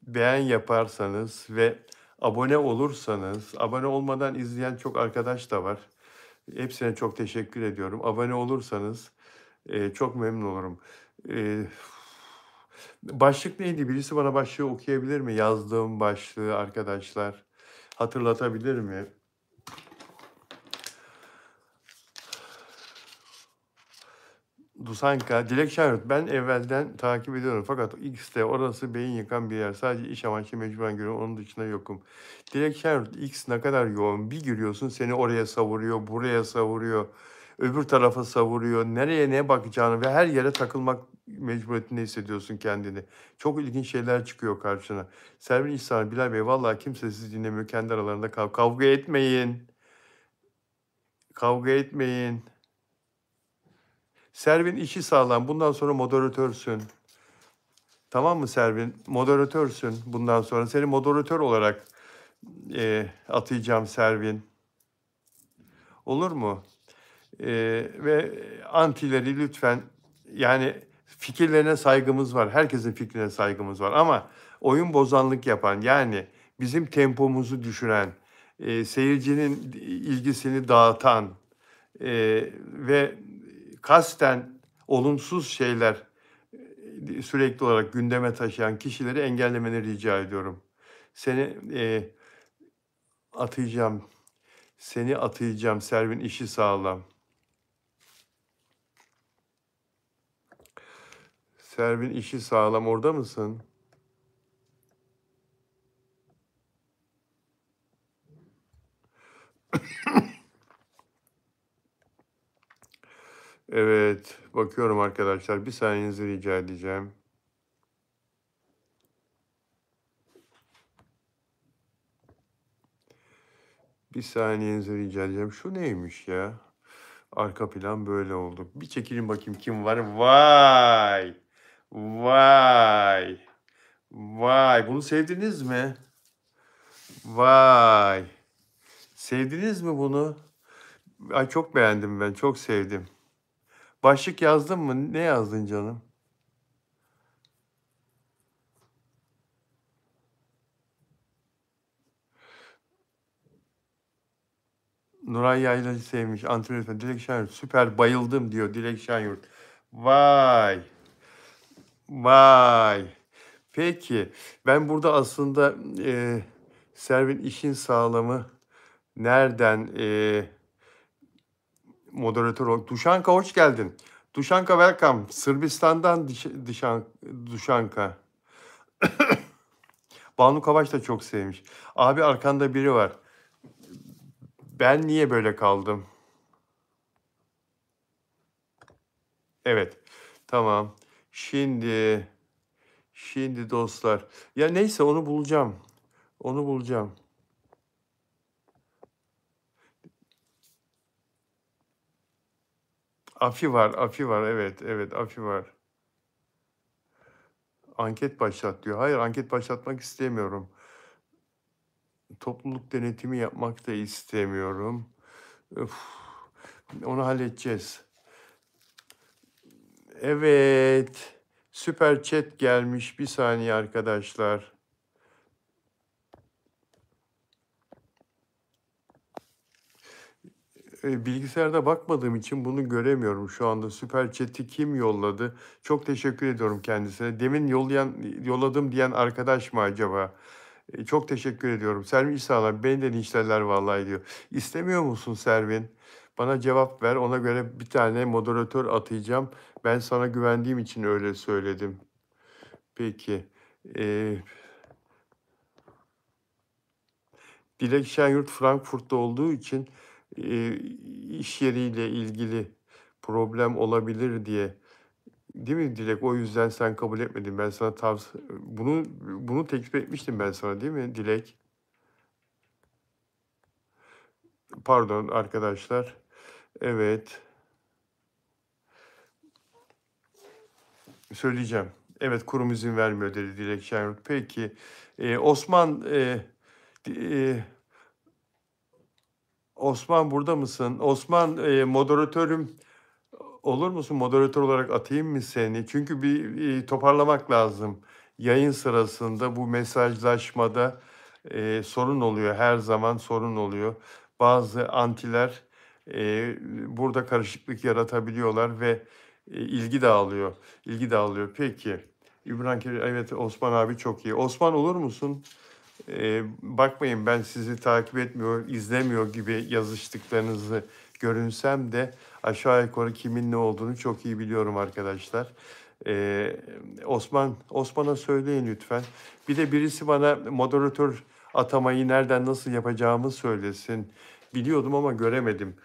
beğen yaparsanız ve abone olursanız, abone olmadan izleyen çok arkadaş da var. Hepsine çok teşekkür ediyorum. Abone olursanız çok memnun olurum. Eee, Başlık neydi? Birisi bana başlığı okuyabilir mi? Yazdığım başlığı arkadaşlar hatırlatabilir mi? Dusanka, Dilek Şahinurt. Ben evvelden takip ediyorum fakat X'te orası beyin yıkan bir yer. Sadece iş amaçlı mecburen görüyorum. Onun dışında yokum. Dilek Şahinurt, X ne kadar yoğun. Bir giriyorsun seni oraya savuruyor, buraya savuruyor, öbür tarafa savuruyor. Nereye ne bakacağını ve her yere takılmak mecburiyetinde hissediyorsun kendini. Çok ilginç şeyler çıkıyor karşına. Servin İhsan, Bilal Bey, vallahi kimse sizi dinlemiyor. Kendi aralarında kavga etmeyin. Kavga etmeyin. Servin işi sağlam. Bundan sonra moderatörsün. Tamam mı Servin? Moderatörsün bundan sonra. Seni moderatör olarak atayacağım Servin. Olur mu? Ve antileri lütfen, yani fikirlerine saygımız var. Herkesin fikrine saygımız var. Ama oyun bozanlık yapan, yani bizim tempomuzu düşüren, seyircinin ilgisini dağıtan ve kasten olumsuz şeyler sürekli olarak gündeme taşıyan kişileri engellemeni rica ediyorum. Seni atayacağım. Seni atayacağım. Servin işi sağlam. Servin işi sağlam. Orada mısın? Evet. Bakıyorum arkadaşlar. Bir saniyenizi rica edeceğim. Bir saniyenizi rica edeceğim. Şu neymiş ya? Arka plan böyle oldu. Bir çekilin bakayım kim var. Vay! Vay! Vay! Bunu sevdiniz mi? Vay! Sevdiniz mi bunu? Ay çok beğendim ben. Çok sevdim. Başlık yazdın mı? Ne yazdın canım? Nuray Yaylacı sevmiş. Antrenör Dilek Şenyurt. Süper bayıldım diyor Dilek Şenyurt. Vay. Vay. Peki. Ben burada aslında Servin işin sağlamı nereden moderatör ol. Duşanka hoş geldin. Duşanka welcome. Sırbistan'dan Duşanka. Banu Kavaş da çok sevmiş. Abi arkanda biri var. Ben niye böyle kaldım? Evet. Tamam. Şimdi dostlar. Ya neyse onu bulacağım. Onu bulacağım. Afi var, Afi var. Evet, evet, Afi var. Anket başlat diyor. Hayır, anket başlatmak istemiyorum. Topluluk denetimi yapmak da istemiyorum. Öf, onu halledeceğiz. Evet. Süper chat gelmiş. Bir saniye arkadaşlar. Bilgisayarda bakmadığım için bunu göremiyorum şu anda. Süper chat'i kim yolladı? Çok teşekkür ediyorum kendisine. Demin yolladım diyen arkadaş mı acaba? Çok teşekkür ediyorum. Servin İhsanlar beni de linçlerler vallahi diyor. İstemiyor musun Servin? Bana cevap ver. Ona göre bir tane moderatör atayacağım. Ben sana güvendiğim için öyle söyledim. Peki. Ee, Dilek Şenyurt Frankfurt'ta olduğu için iş yeriyle ilgili problem olabilir diye. Değil mi Dilek? O yüzden sen kabul etmedin. Ben sana bunu teklif etmiştim ben sana, değil mi Dilek? Pardon arkadaşlar. Evet. Söyleyeceğim. Evet, kurum izin vermiyor dedi Dilek Şenyurt. Peki. Osman Osman burada mısın? Osman moderatörüm olur musun? Moderatör olarak atayım mı seni? Çünkü bir toparlamak lazım. Yayın sırasında bu mesajlaşmada sorun oluyor. Her zaman sorun oluyor. Bazı antiler burada karışıklık yaratabiliyorlar ve ilgi dağılıyor. İlgi dağılıyor. Peki. İbrahim Kerim, evet Osman abi çok iyi. Osman olur musun? Bakmayın ben sizi takip etmiyor, izlemiyor gibi yazıştıklarınızı görünsem de aşağı yukarı kimin ne olduğunu çok iyi biliyorum arkadaşlar. Osman'a söyleyin lütfen. Bir de birisi bana moderatör atamayı nereden nasıl yapacağımı söylesin. Biliyordum ama göremedim.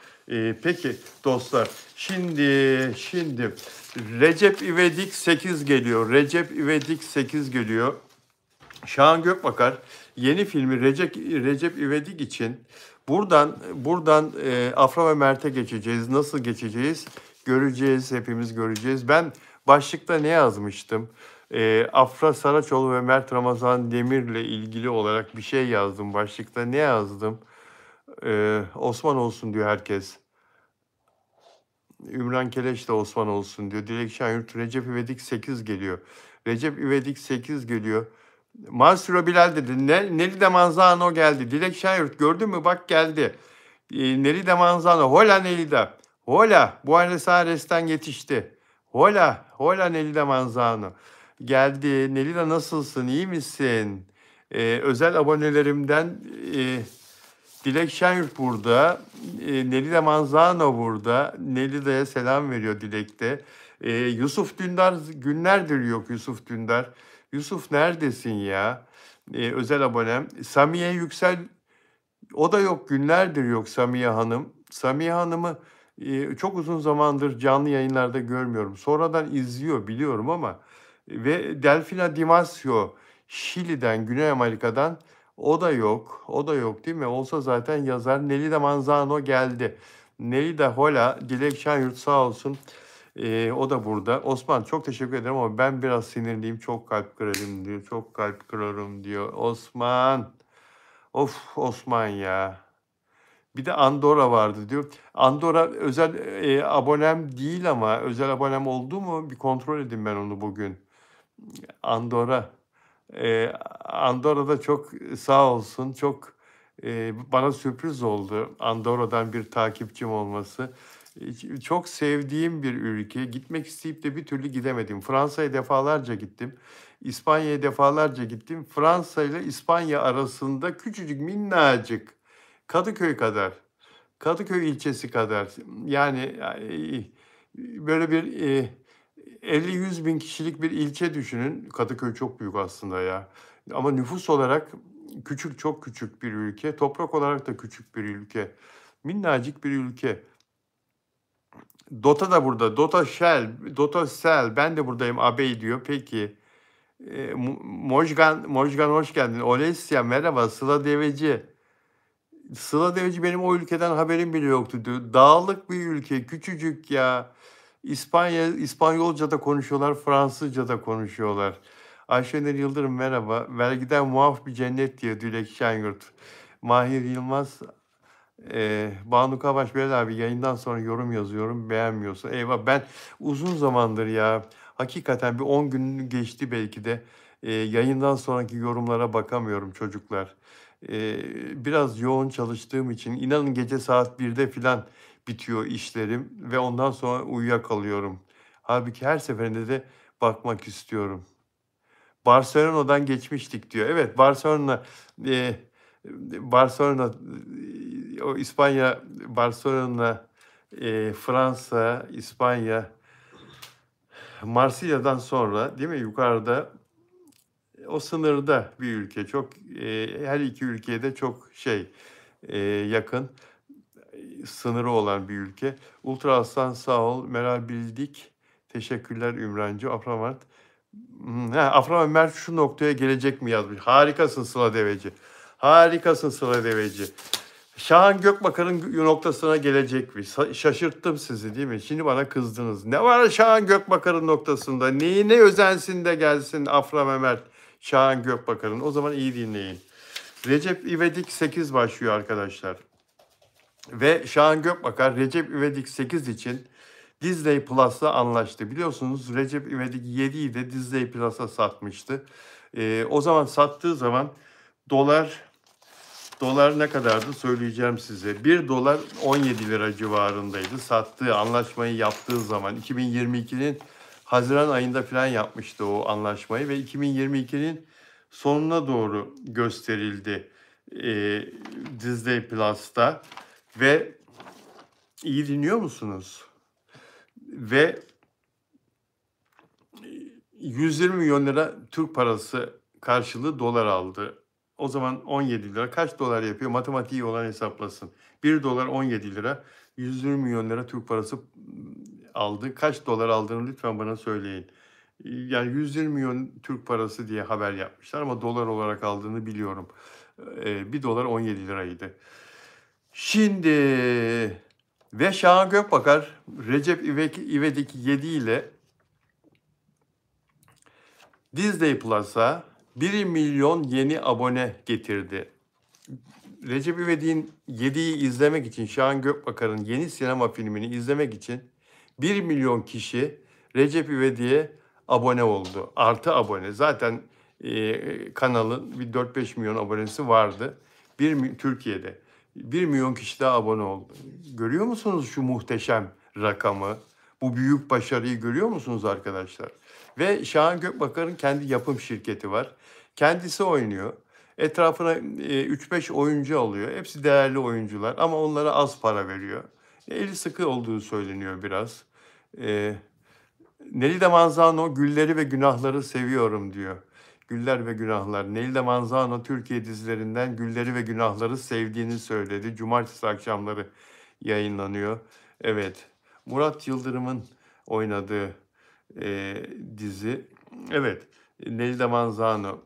Peki dostlar, şimdi Recep İvedik 8 geliyor. Recep İvedik 8 geliyor. Şahan Gökbakar yeni filmi Recep İvedik için buradan Afra ve Mert'e geçeceğiz. Nasıl geçeceğiz? Göreceğiz, hepimiz göreceğiz. Ben başlıkta ne yazmıştım? Afra Saraçoğlu ve Mert Ramazan Demir'le ilgili olarak bir şey yazdım. Başlıkta ne yazdım? Osman olsun diyor herkes. Ümran Keleş de Osman olsun diyor. Dilek Şenyurt Recep İvedik 8 geliyor. Recep İvedik 8 geliyor. Maestro Bilal dedi. Nelly de Manzano geldi. Dilek Şenyurt gördün mü? Bak geldi. Nelly de Manzano. Hola Nelly de. Hola. Buenos Aires'ten yetişti. Hola. Hola Nelly de Manzano. Geldi. Nelly de nasılsın? İyi misin? Özel abonelerimden Dilek Şenyurt burada. Nelly de Manzano burada. Nelly de selam veriyor Dilek'te. Yusuf Dündar günlerdir yok Yusuf Dündar. Yusuf neredesin ya? Özel abonem. Samiye Yüksel o da yok günlerdir yok Samiye Hanım. Samiye Hanım'ı çok uzun zamandır canlı yayınlarda görmüyorum. Sonradan izliyor biliyorum ama ve Delfina Dimasio Şili'den, Güney Amerika'dan o da yok. O da yok değil mi? Olsa zaten yazar. Nelly de Manzano geldi. Nelly de Hola, Dilek Şenyurt sağ olsun. O da burada. Osman çok teşekkür ederim ama ben biraz sinirliyim. Çok kalp kırarım diyor. Çok kalp kırarım diyor. Osman. Of Osman ya. Bir de Andorra vardı diyor. Andorra özel abonem değil ama özel abonem oldu mu? Bir kontrol edeyim ben onu bugün. Andorra. Andorra'da çok sağ olsun. Çok bana sürpriz oldu. Andorra'dan bir takipçim olması. Çok sevdiğim bir ülke. Gitmek isteyip de bir türlü gidemedim. Fransa'ya defalarca gittim. İspanya'ya defalarca gittim. Fransa ile İspanya arasında küçücük minnacık Kadıköy kadar. Kadıköy ilçesi kadar. Yani böyle bir 50-100 bin kişilik bir ilçe düşünün. Kadıköy çok büyük aslında ya. Ama nüfus olarak küçük, çok küçük bir ülke. Toprak olarak da küçük bir ülke. Minnacık bir ülke. Dota da burada. Dota Shell, Dota Sel. Ben de buradayım abey diyor. Peki. Mojgan hoş geldin. Olesya merhaba. Sıla Deveci. Sıla Deveci benim o ülkeden haberim bile yoktu diyor. Dağlık bir ülke. Küçücük ya. İspanyolca da konuşuyorlar, Fransızca da konuşuyorlar. Ayşenur Yıldırım merhaba. Vergiden muaf bir cennet diyor Dilek Şenyurt. Mahir Yılmaz, Banu Kavaş Bilal abi yayından sonra yorum yazıyorum beğenmiyorsun. Eyvah ben uzun zamandır ya hakikaten bir 10 gün geçti belki de yayından sonraki yorumlara bakamıyorum çocuklar. Biraz yoğun çalıştığım için inanın gece saat 1'de filan bitiyor işlerim ve ondan sonra uyuyakalıyorum. Halbuki her seferinde de bakmak istiyorum. Barcelona'dan geçmiştik diyor. Evet Barcelona o İspanya, Barcelona, Fransa, İspanya, Marsilya'dan sonra değil mi yukarıda o sınırda bir ülke. Çok her iki ülkeye de çok yakın sınırı olan bir ülke. Ultra Aslan sağ ol. Meral Bildik. Teşekkürler Ümrancı. Aframat. Afra Ömer şu noktaya gelecek mi yazmış. Harikasın Sıla Deveci. Harikasın Sıla Deveci. Şahan Gökbakar'ın noktasına gelecek mi? Şaşırttım sizi değil mi? Şimdi bana kızdınız. Ne var Şahan Gökbakar'ın noktasında? Neyine özensin de gelsin Afra Mehmet Şahan Gökbakar'ın? O zaman iyi dinleyin. Recep İvedik 8 başlıyor arkadaşlar. Ve Şahan Gökbakar Recep İvedik 8 için Disney Plus'la anlaştı. Biliyorsunuz Recep İvedik 7'yi de Disney Plus'a satmıştı. O zaman sattığı zaman dolar ne kadardı söyleyeceğim size. 1 dolar 17 lira civarındaydı. Sattığı anlaşmayı yaptığı zaman 2022'nin Haziran ayında falan yapmıştı o anlaşmayı ve 2022'nin sonuna doğru gösterildi Disney Plus'ta ve iyi dinliyor musunuz? Ve 120 milyon lira Türk parası karşılığı dolar aldı. O zaman 17 lira kaç dolar yapıyor? Matematiği olan hesaplasın. 1 dolar 17 lira. 120 milyon lira Türk parası aldı. Kaç dolar aldığını lütfen bana söyleyin. Yani 120 milyon Türk parası diye haber yapmışlar ama dolar olarak aldığını biliyorum. 1 dolar 17 liraydı. Şimdi ve Şahan Gökbakar Recep İvedik 7 ile Disney Plus'a 1 milyon yeni abone getirdi. Recep İvedik'in 7'yi izlemek için, Şahan Gökbakar'ın yeni sinema filmini izlemek için 1 milyon kişi Recep İvedik'e abone oldu. Artı abone. Zaten kanalın bir 4-5 milyon abonesi vardı. Türkiye'de. 1 milyon kişi daha abone oldu. Görüyor musunuz şu muhteşem rakamı? Bu büyük başarıyı görüyor musunuz arkadaşlar? Ve Şahan Gökbakar'ın kendi yapım şirketi var. Kendisi oynuyor. Etrafına 3-5 oyuncu alıyor. Hepsi değerli oyuncular ama onlara az para veriyor. Eli sıkı olduğu söyleniyor biraz. Nelly de Manzano Gülleri ve Günahları seviyorum diyor. Güller ve Günahlar. Nelly de Manzano Türkiye dizilerinden Gülleri ve Günahları sevdiğini söyledi. Cumartesi akşamları yayınlanıyor. Evet. Murat Yıldırım'ın oynadığı dizi. Evet. Nelly de Manzano.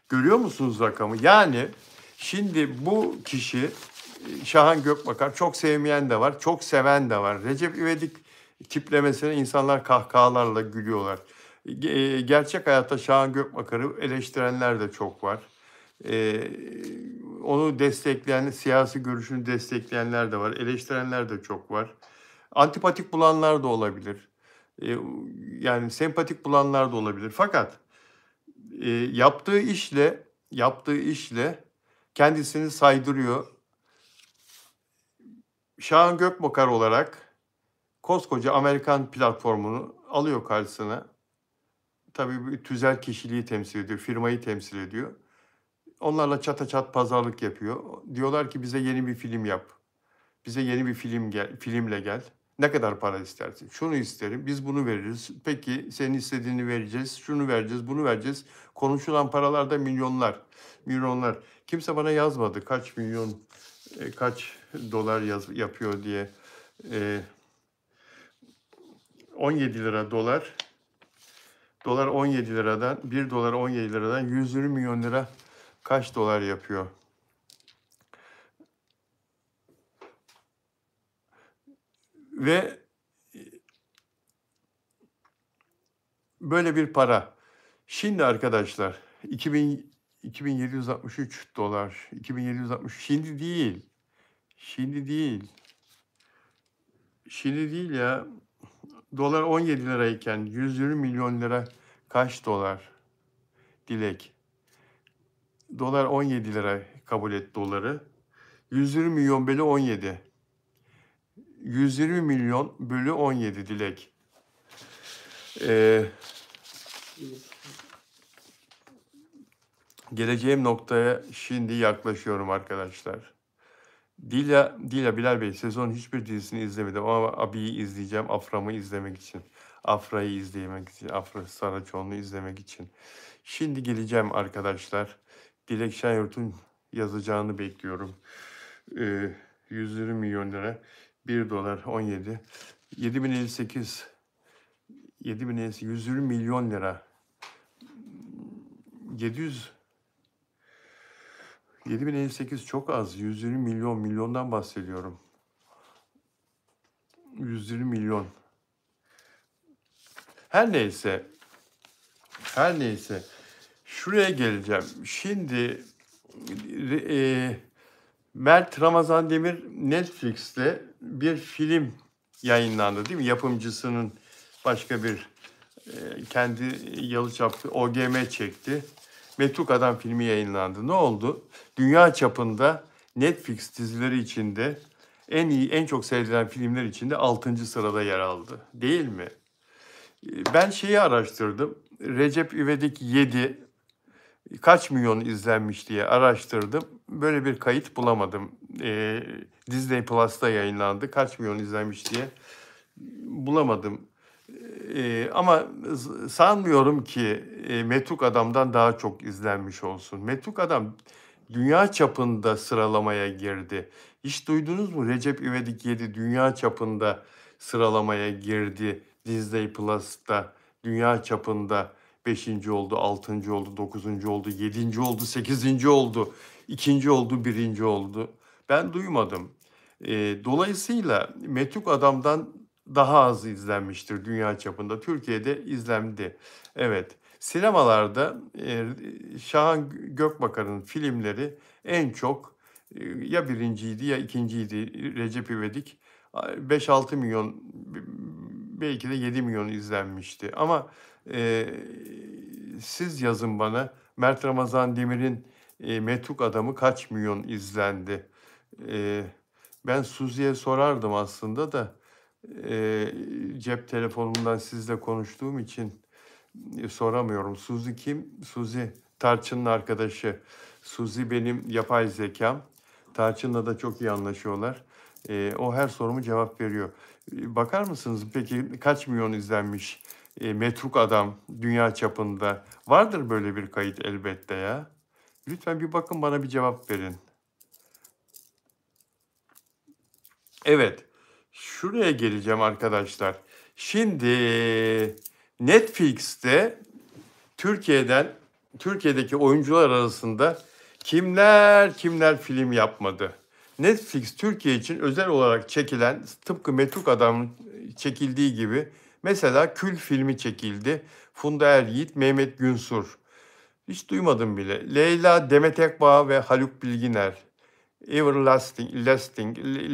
Görüyor musunuz rakamı? Yani şimdi bu kişi Şahan Gökbakar çok sevmeyen de var, çok seven de var. Recep İvedik tiplemesine insanlar kahkahalarla gülüyorlar. Gerçek hayatta Şahan Gökbakar'ı eleştirenler de çok var. Onu destekleyen, siyasi görüşünü destekleyenler de var, eleştirenler de çok var. Antipatik bulanlar da olabilir. Yani sempatik bulanlar da olabilir. Fakat yaptığı işle kendisini saydırıyor. Şahan Gökbakar olarak koskoca Amerikan platformunu alıyor karşısına. Tabii bir tüzel kişiliği temsil ediyor, firmayı temsil ediyor. Onlarla çataçat pazarlık yapıyor. Diyorlar ki bize yeni bir film yap. Bize yeni bir filmle gel. Ne kadar para istersin? Şunu isterim, biz bunu veririz. Peki senin istediğini vereceğiz, şunu vereceğiz, bunu vereceğiz. Konuşulan paralar da milyonlar. Kimse bana yazmadı kaç milyon, kaç dolar yapıyor diye. 17 lira dolar. Dolar 17 liradan, 1 dolar 17 liradan 120 milyon lira kaç dolar yapıyor? Ve böyle bir para. Şimdi arkadaşlar 2763 dolar, 2760 şimdi değil. Şimdi değil. Şimdi değil ya. Dolar 17 lirayken 120 milyon lira kaç dolar? Dilek. Dolar 17 lira kabul et doları. 120 milyon bölü 17. 120 milyon bölü 17 Dilek. Geleceğim noktaya şimdi yaklaşıyorum arkadaşlar. Dila Bilal Bey sezon hiçbir dizisini izlemedim ama Abi'yi izleyeceğim. Afram'ı izlemek için. Afra'yı izlemek için. Afra Saraçoğlu'nu izlemek için. Şimdi geleceğim arkadaşlar. Dilek Şenyurt'un yazacağını bekliyorum. 120 milyon lira. 1 dolar 17. 7058 120 milyon lira. 700 7058 çok az. 120 milyon, milyondan bahsediyorum. 120 milyon. Her neyse, her neyse. Şuraya geleceğim. Şimdi Mert Ramazan Demir Netflix'te bir film yayınlandı değil mi? Yapımcısının başka bir kendi yalıçaplı OGM çekti. Metruk Adam filmi yayınlandı. Ne oldu? Dünya çapında Netflix dizileri içinde en çok seyredilen filmler içinde 6. sırada yer aldı. Değil mi? Ben şeyi araştırdım. Recep İvedik 7 kaç milyon izlenmiş diye araştırdım. Böyle bir kayıt bulamadım. Disney Plus'ta yayınlandı. Kaç milyon izlenmiş diye bulamadım. Ama sanmıyorum ki Metruk Adam'dan daha çok izlenmiş olsun. Metruk Adam dünya çapında sıralamaya girdi. Hiç duydunuz mu? Recep İvedik 7 dünya çapında sıralamaya girdi. Disney Plus'ta dünya çapında 5. oldu, 6. oldu, 9. oldu, 7. oldu, 8. oldu, 2. oldu, 1. oldu. Ben duymadım. Dolayısıyla Metruk Adam'dan daha az izlenmiştir dünya çapında. Türkiye'de izlendi. Evet. Sinemalarda Şahan Gökbakar'ın filmleri en çok ya birinciydi ya ikinciydi Recep İvedik. 5-6 milyon belki de 7 milyon izlenmişti. Ama siz yazın bana Mert Ramazan Demir'in Metruk Adamı kaç milyon izlendi? Ben Suzi'ye sorardım aslında da cep telefonumdan sizle konuştuğum için soramıyorum. Suzi kim? Suzi Tarçın'ın arkadaşı. Suzi benim yapay zekam. Tarçın'la da çok iyi anlaşıyorlar. O her sorumu cevap veriyor. Bakar mısınız peki kaç milyon izlenmiş Metruk Adam dünya çapında? Vardır böyle bir kayıt elbette ya. Lütfen bir bakın bana bir cevap verin. Evet. Şuraya geleceğim arkadaşlar. Şimdi Netflix'te Türkiye'deki oyuncular arasında kimler film yapmadı? Netflix Türkiye için özel olarak çekilen tıpkı Metruk Adam'ın çekildiği gibi mesela Kül filmi çekildi. Funda Er-Yiğit, Mehmet Günsur. Hiç duymadım bile. Leyla, Demet Akbağ ve Haluk Bilginer.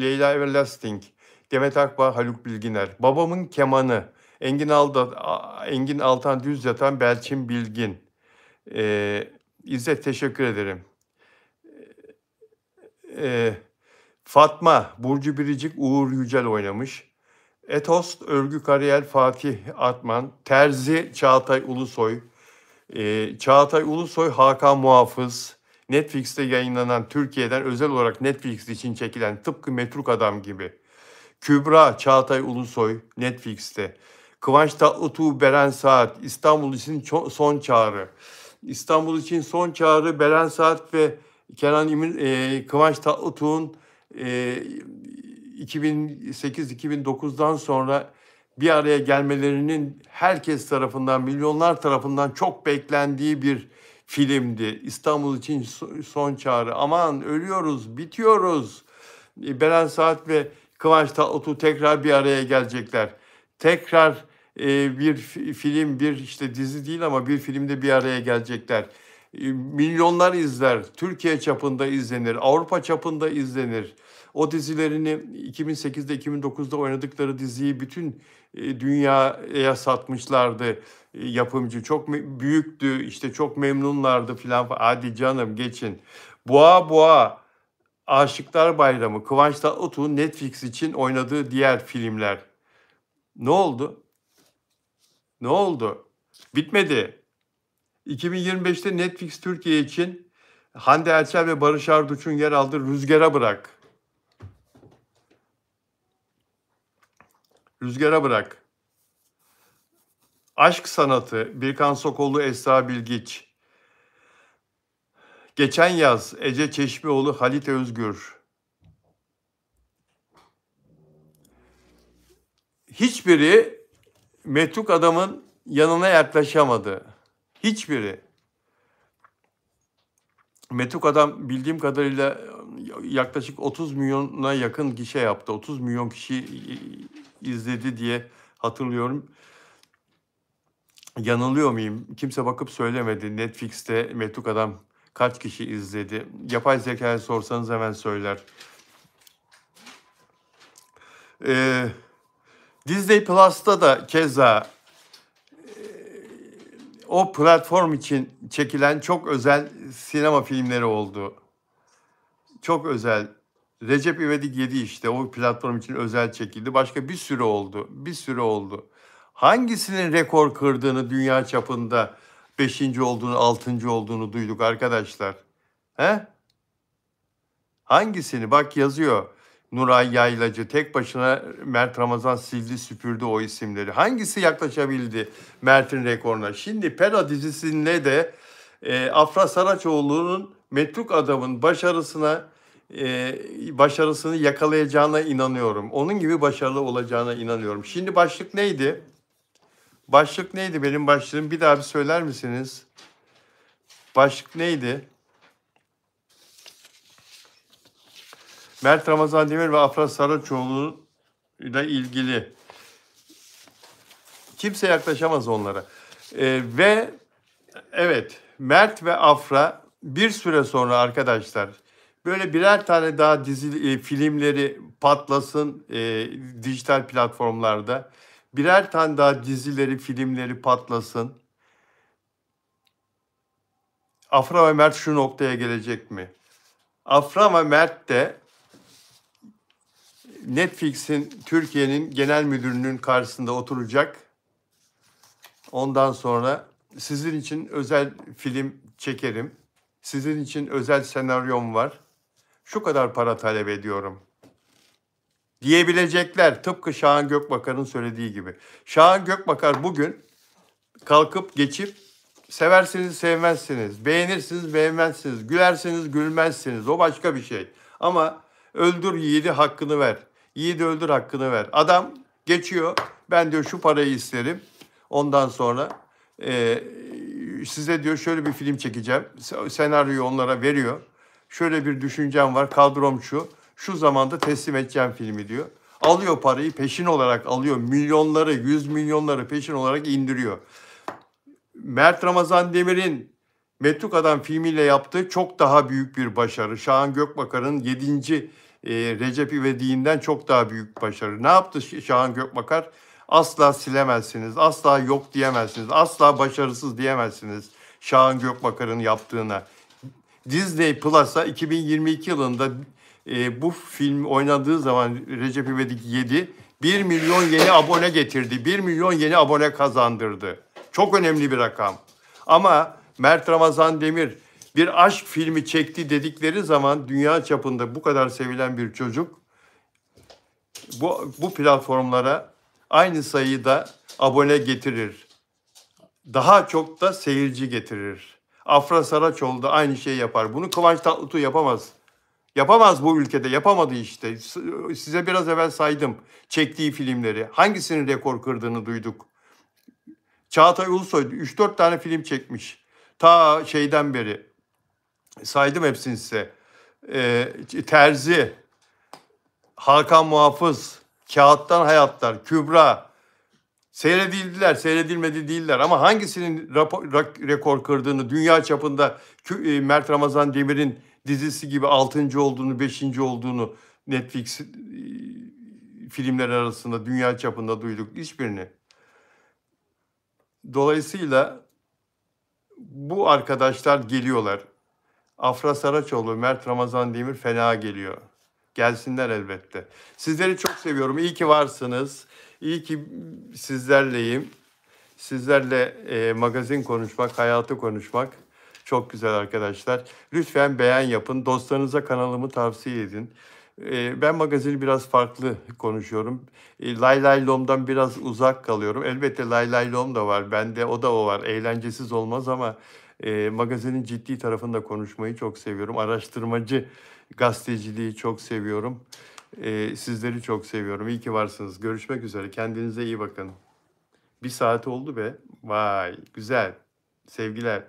Leyla Everlasting, Demet Akbağ, Haluk Bilginer. Babamın Kemanı, Engin Altan Düz Yatan, Belçin Bilgin. İzzet teşekkür ederim. Fatma, Burcu Biricik, Uğur Yücel oynamış. Etost, Örgü Karayel, Fatih Atman. Terzi, Çağatay Ulusoy. Çağatay Ulusoy, Hakan Muhafız. Netflix'te yayınlanan Türkiye'den özel olarak Netflix için çekilen tıpkı Metruk Adam gibi. Kübra, Çağatay Ulusoy Netflix'te. Kıvanç Tatlıtuğ, Beren Saat, İstanbul için son çağrı. İstanbul için son çağrı, Beren Saat ve Kıvanç Tatlıtuğ'un 2008-2009'dan sonra bir araya gelmelerinin herkes tarafından, milyonlar tarafından çok beklendiği bir filmdi. İstanbul için son çağrı. Aman ölüyoruz, bitiyoruz. Beren Saat ve Kıvanç Tatlıtuğ tekrar bir araya gelecekler. Tekrar bir film, bir işte dizi değil ama bir filmde bir araya gelecekler. Milyonlar izler, Türkiye çapında izlenir, Avrupa çapında izlenir. O dizilerini 2008'de 2009'da oynadıkları diziyi bütün dünyaya satmışlardı yapımcı. Çok büyüktü, işte çok memnunlardı filan. Hadi canım geçin. Boğa Boğa, Aşıklar Bayramı, Kıvanç Tatlıtuğ'un Netflix için oynadığı diğer filmler. Ne oldu? Ne oldu? Bitmedi. 2025'te Netflix Türkiye için Hande Erçel ve Barış Arduç'un yer aldığı Rüzgara Bırak. Rüzgara Bırak. Aşk Sanatı, Birkan Sokollu, Esra Bilgiç. Geçen yaz Ece Çeşmioğlu, Halit Özgür. Hiçbiri Metruk Adam'ın yanına yaklaşamadı. Hiçbiri. Metuk Adam bildiğim kadarıyla yaklaşık 30 milyona yakın gişe yaptı. 30 milyon kişi izledi diye hatırlıyorum. Yanılıyor muyum? Kimse bakıp söylemedi. Netflix'te Metuk Adam kaç kişi izledi? Yapay zekâya sorsanız hemen söyler. Disney Plus'ta da keza o platform için çekilen çok özel sinema filmleri oldu. Çok özel. Recep İvedik 7 işte o platform için özel çekildi. Başka bir sürü oldu. Bir sürü oldu. Hangisinin rekor kırdığını dünya çapında 5. olduğunu, 6. olduğunu duyduk arkadaşlar? He? Hangisini? Bak yazıyor. Nuray Yaylacı tek başına Mert Ramazan sildi süpürdü o isimleri. Hangisi yaklaşabildi Mert'in rekoruna? Şimdi Pera dizisinde de Afra Saraçoğlu'nun Metruk Adam'ın başarısını yakalayacağına inanıyorum. Onun gibi başarılı olacağına inanıyorum. Şimdi başlık neydi? Başlık neydi benim başlığım? Bir daha bir söyler misiniz? Başlık neydi? Mert Ramazan Demir ve Afra Saraçoğlu ile ilgili. Kimse yaklaşamaz onlara. Ve evet, Mert ve Afra bir süre sonra arkadaşlar böyle birer tane daha dizi filmleri patlasın dijital platformlarda. Birer tane daha dizileri, filmleri patlasın. Afra ve Mert şu noktaya gelecek mi? Afra ve Mert de Netflix'in Türkiye'nin genel müdürünün karşısında oturacak. Ondan sonra sizin için özel film çekerim. Sizin için özel senaryom var. Şu kadar para talep ediyorum. Diyebilecekler tıpkı Şahan Gökbakar'ın söylediği gibi. Şahan Gökbakar bugün kalkıp geçip seversiniz sevmezsiniz, beğenirsiniz beğenmezsiniz, gülersiniz gülmezsiniz o başka bir şey. Ama öldür yiğidi hakkını ver. Yiğidi öldür hakkını ver. Adam geçiyor ben diyor şu parayı isterim. Ondan sonra size diyor şöyle bir film çekeceğim. Senaryoyu onlara veriyor. Şöyle bir düşüncem var kadrom şu. Şu zamanda teslim edeceğim filmi diyor. Alıyor parayı peşin olarak alıyor. Milyonları, 100 milyonları peşin olarak indiriyor. Mert Ramazan Demir'in Metruk Adam filmiyle yaptığı çok daha büyük bir başarı. Şahan Gökbakar'ın 7. Recep İvedik'inden çok daha büyük başarı. Ne yaptı Şahan Gökbakar? Asla silemezsiniz, asla yok diyemezsiniz, asla başarısız diyemezsiniz Şahan Gökbakar'ın yaptığına. Disney Plus'a 2022 yılında bu film oynadığı zaman Recep İvedik 7 1 milyon yeni abone getirdi. 1 milyon yeni abone kazandırdı. Çok önemli bir rakam. Ama Mert Ramazan Demir bir aşk filmi çekti dedikleri zaman dünya çapında bu kadar sevilen bir çocuk bu platformlara aynı sayıda abone getirir. Daha çok da seyirci getirir. Afra Saraçoğlu da aynı şeyi yapar. Bunu Kıvanç Tatlıtuğ yapamaz. Yapamaz bu ülkede. Yapamadı işte. Size biraz evvel saydım çektiği filmleri. Hangisinin rekor kırdığını duyduk. Çağatay Ulusoy 3-4 tane film çekmiş. Ta şeyden beri. Saydım hepsini size. Terzi, Hakan Muhafız, Kağıttan Hayatlar, Kübra. Seyredildiler, seyredilmedi değiller. Ama hangisinin rekor kırdığını, dünya çapında Mert Ramazan Demir'in dizisi gibi 6. olduğunu, 5. olduğunu Netflix filmler arasında dünya çapında duyduk. Hiçbirini. Dolayısıyla bu arkadaşlar geliyorlar. Afra Saraçoğlu, Mert Ramazan Demir fena geliyor. Gelsinler elbette. Sizleri çok seviyorum. İyi ki varsınız. İyi ki sizlerleyim. Sizlerle magazin konuşmak, hayatı konuşmak çok güzel arkadaşlar. Lütfen beğen yapın. Dostlarınıza kanalımı tavsiye edin. Ben magazini biraz farklı konuşuyorum. Lay Lay Lom'dan biraz uzak kalıyorum. Elbette Lay Lay Lom da var. Bende o var. Eğlencesiz olmaz ama magazinin ciddi tarafında konuşmayı çok seviyorum. Araştırmacı gazeteciliği çok seviyorum. Sizleri çok seviyorum. İyi ki varsınız. Görüşmek üzere. Kendinize iyi bakın. 1 saat oldu be. Vay, güzel. Sevgiler.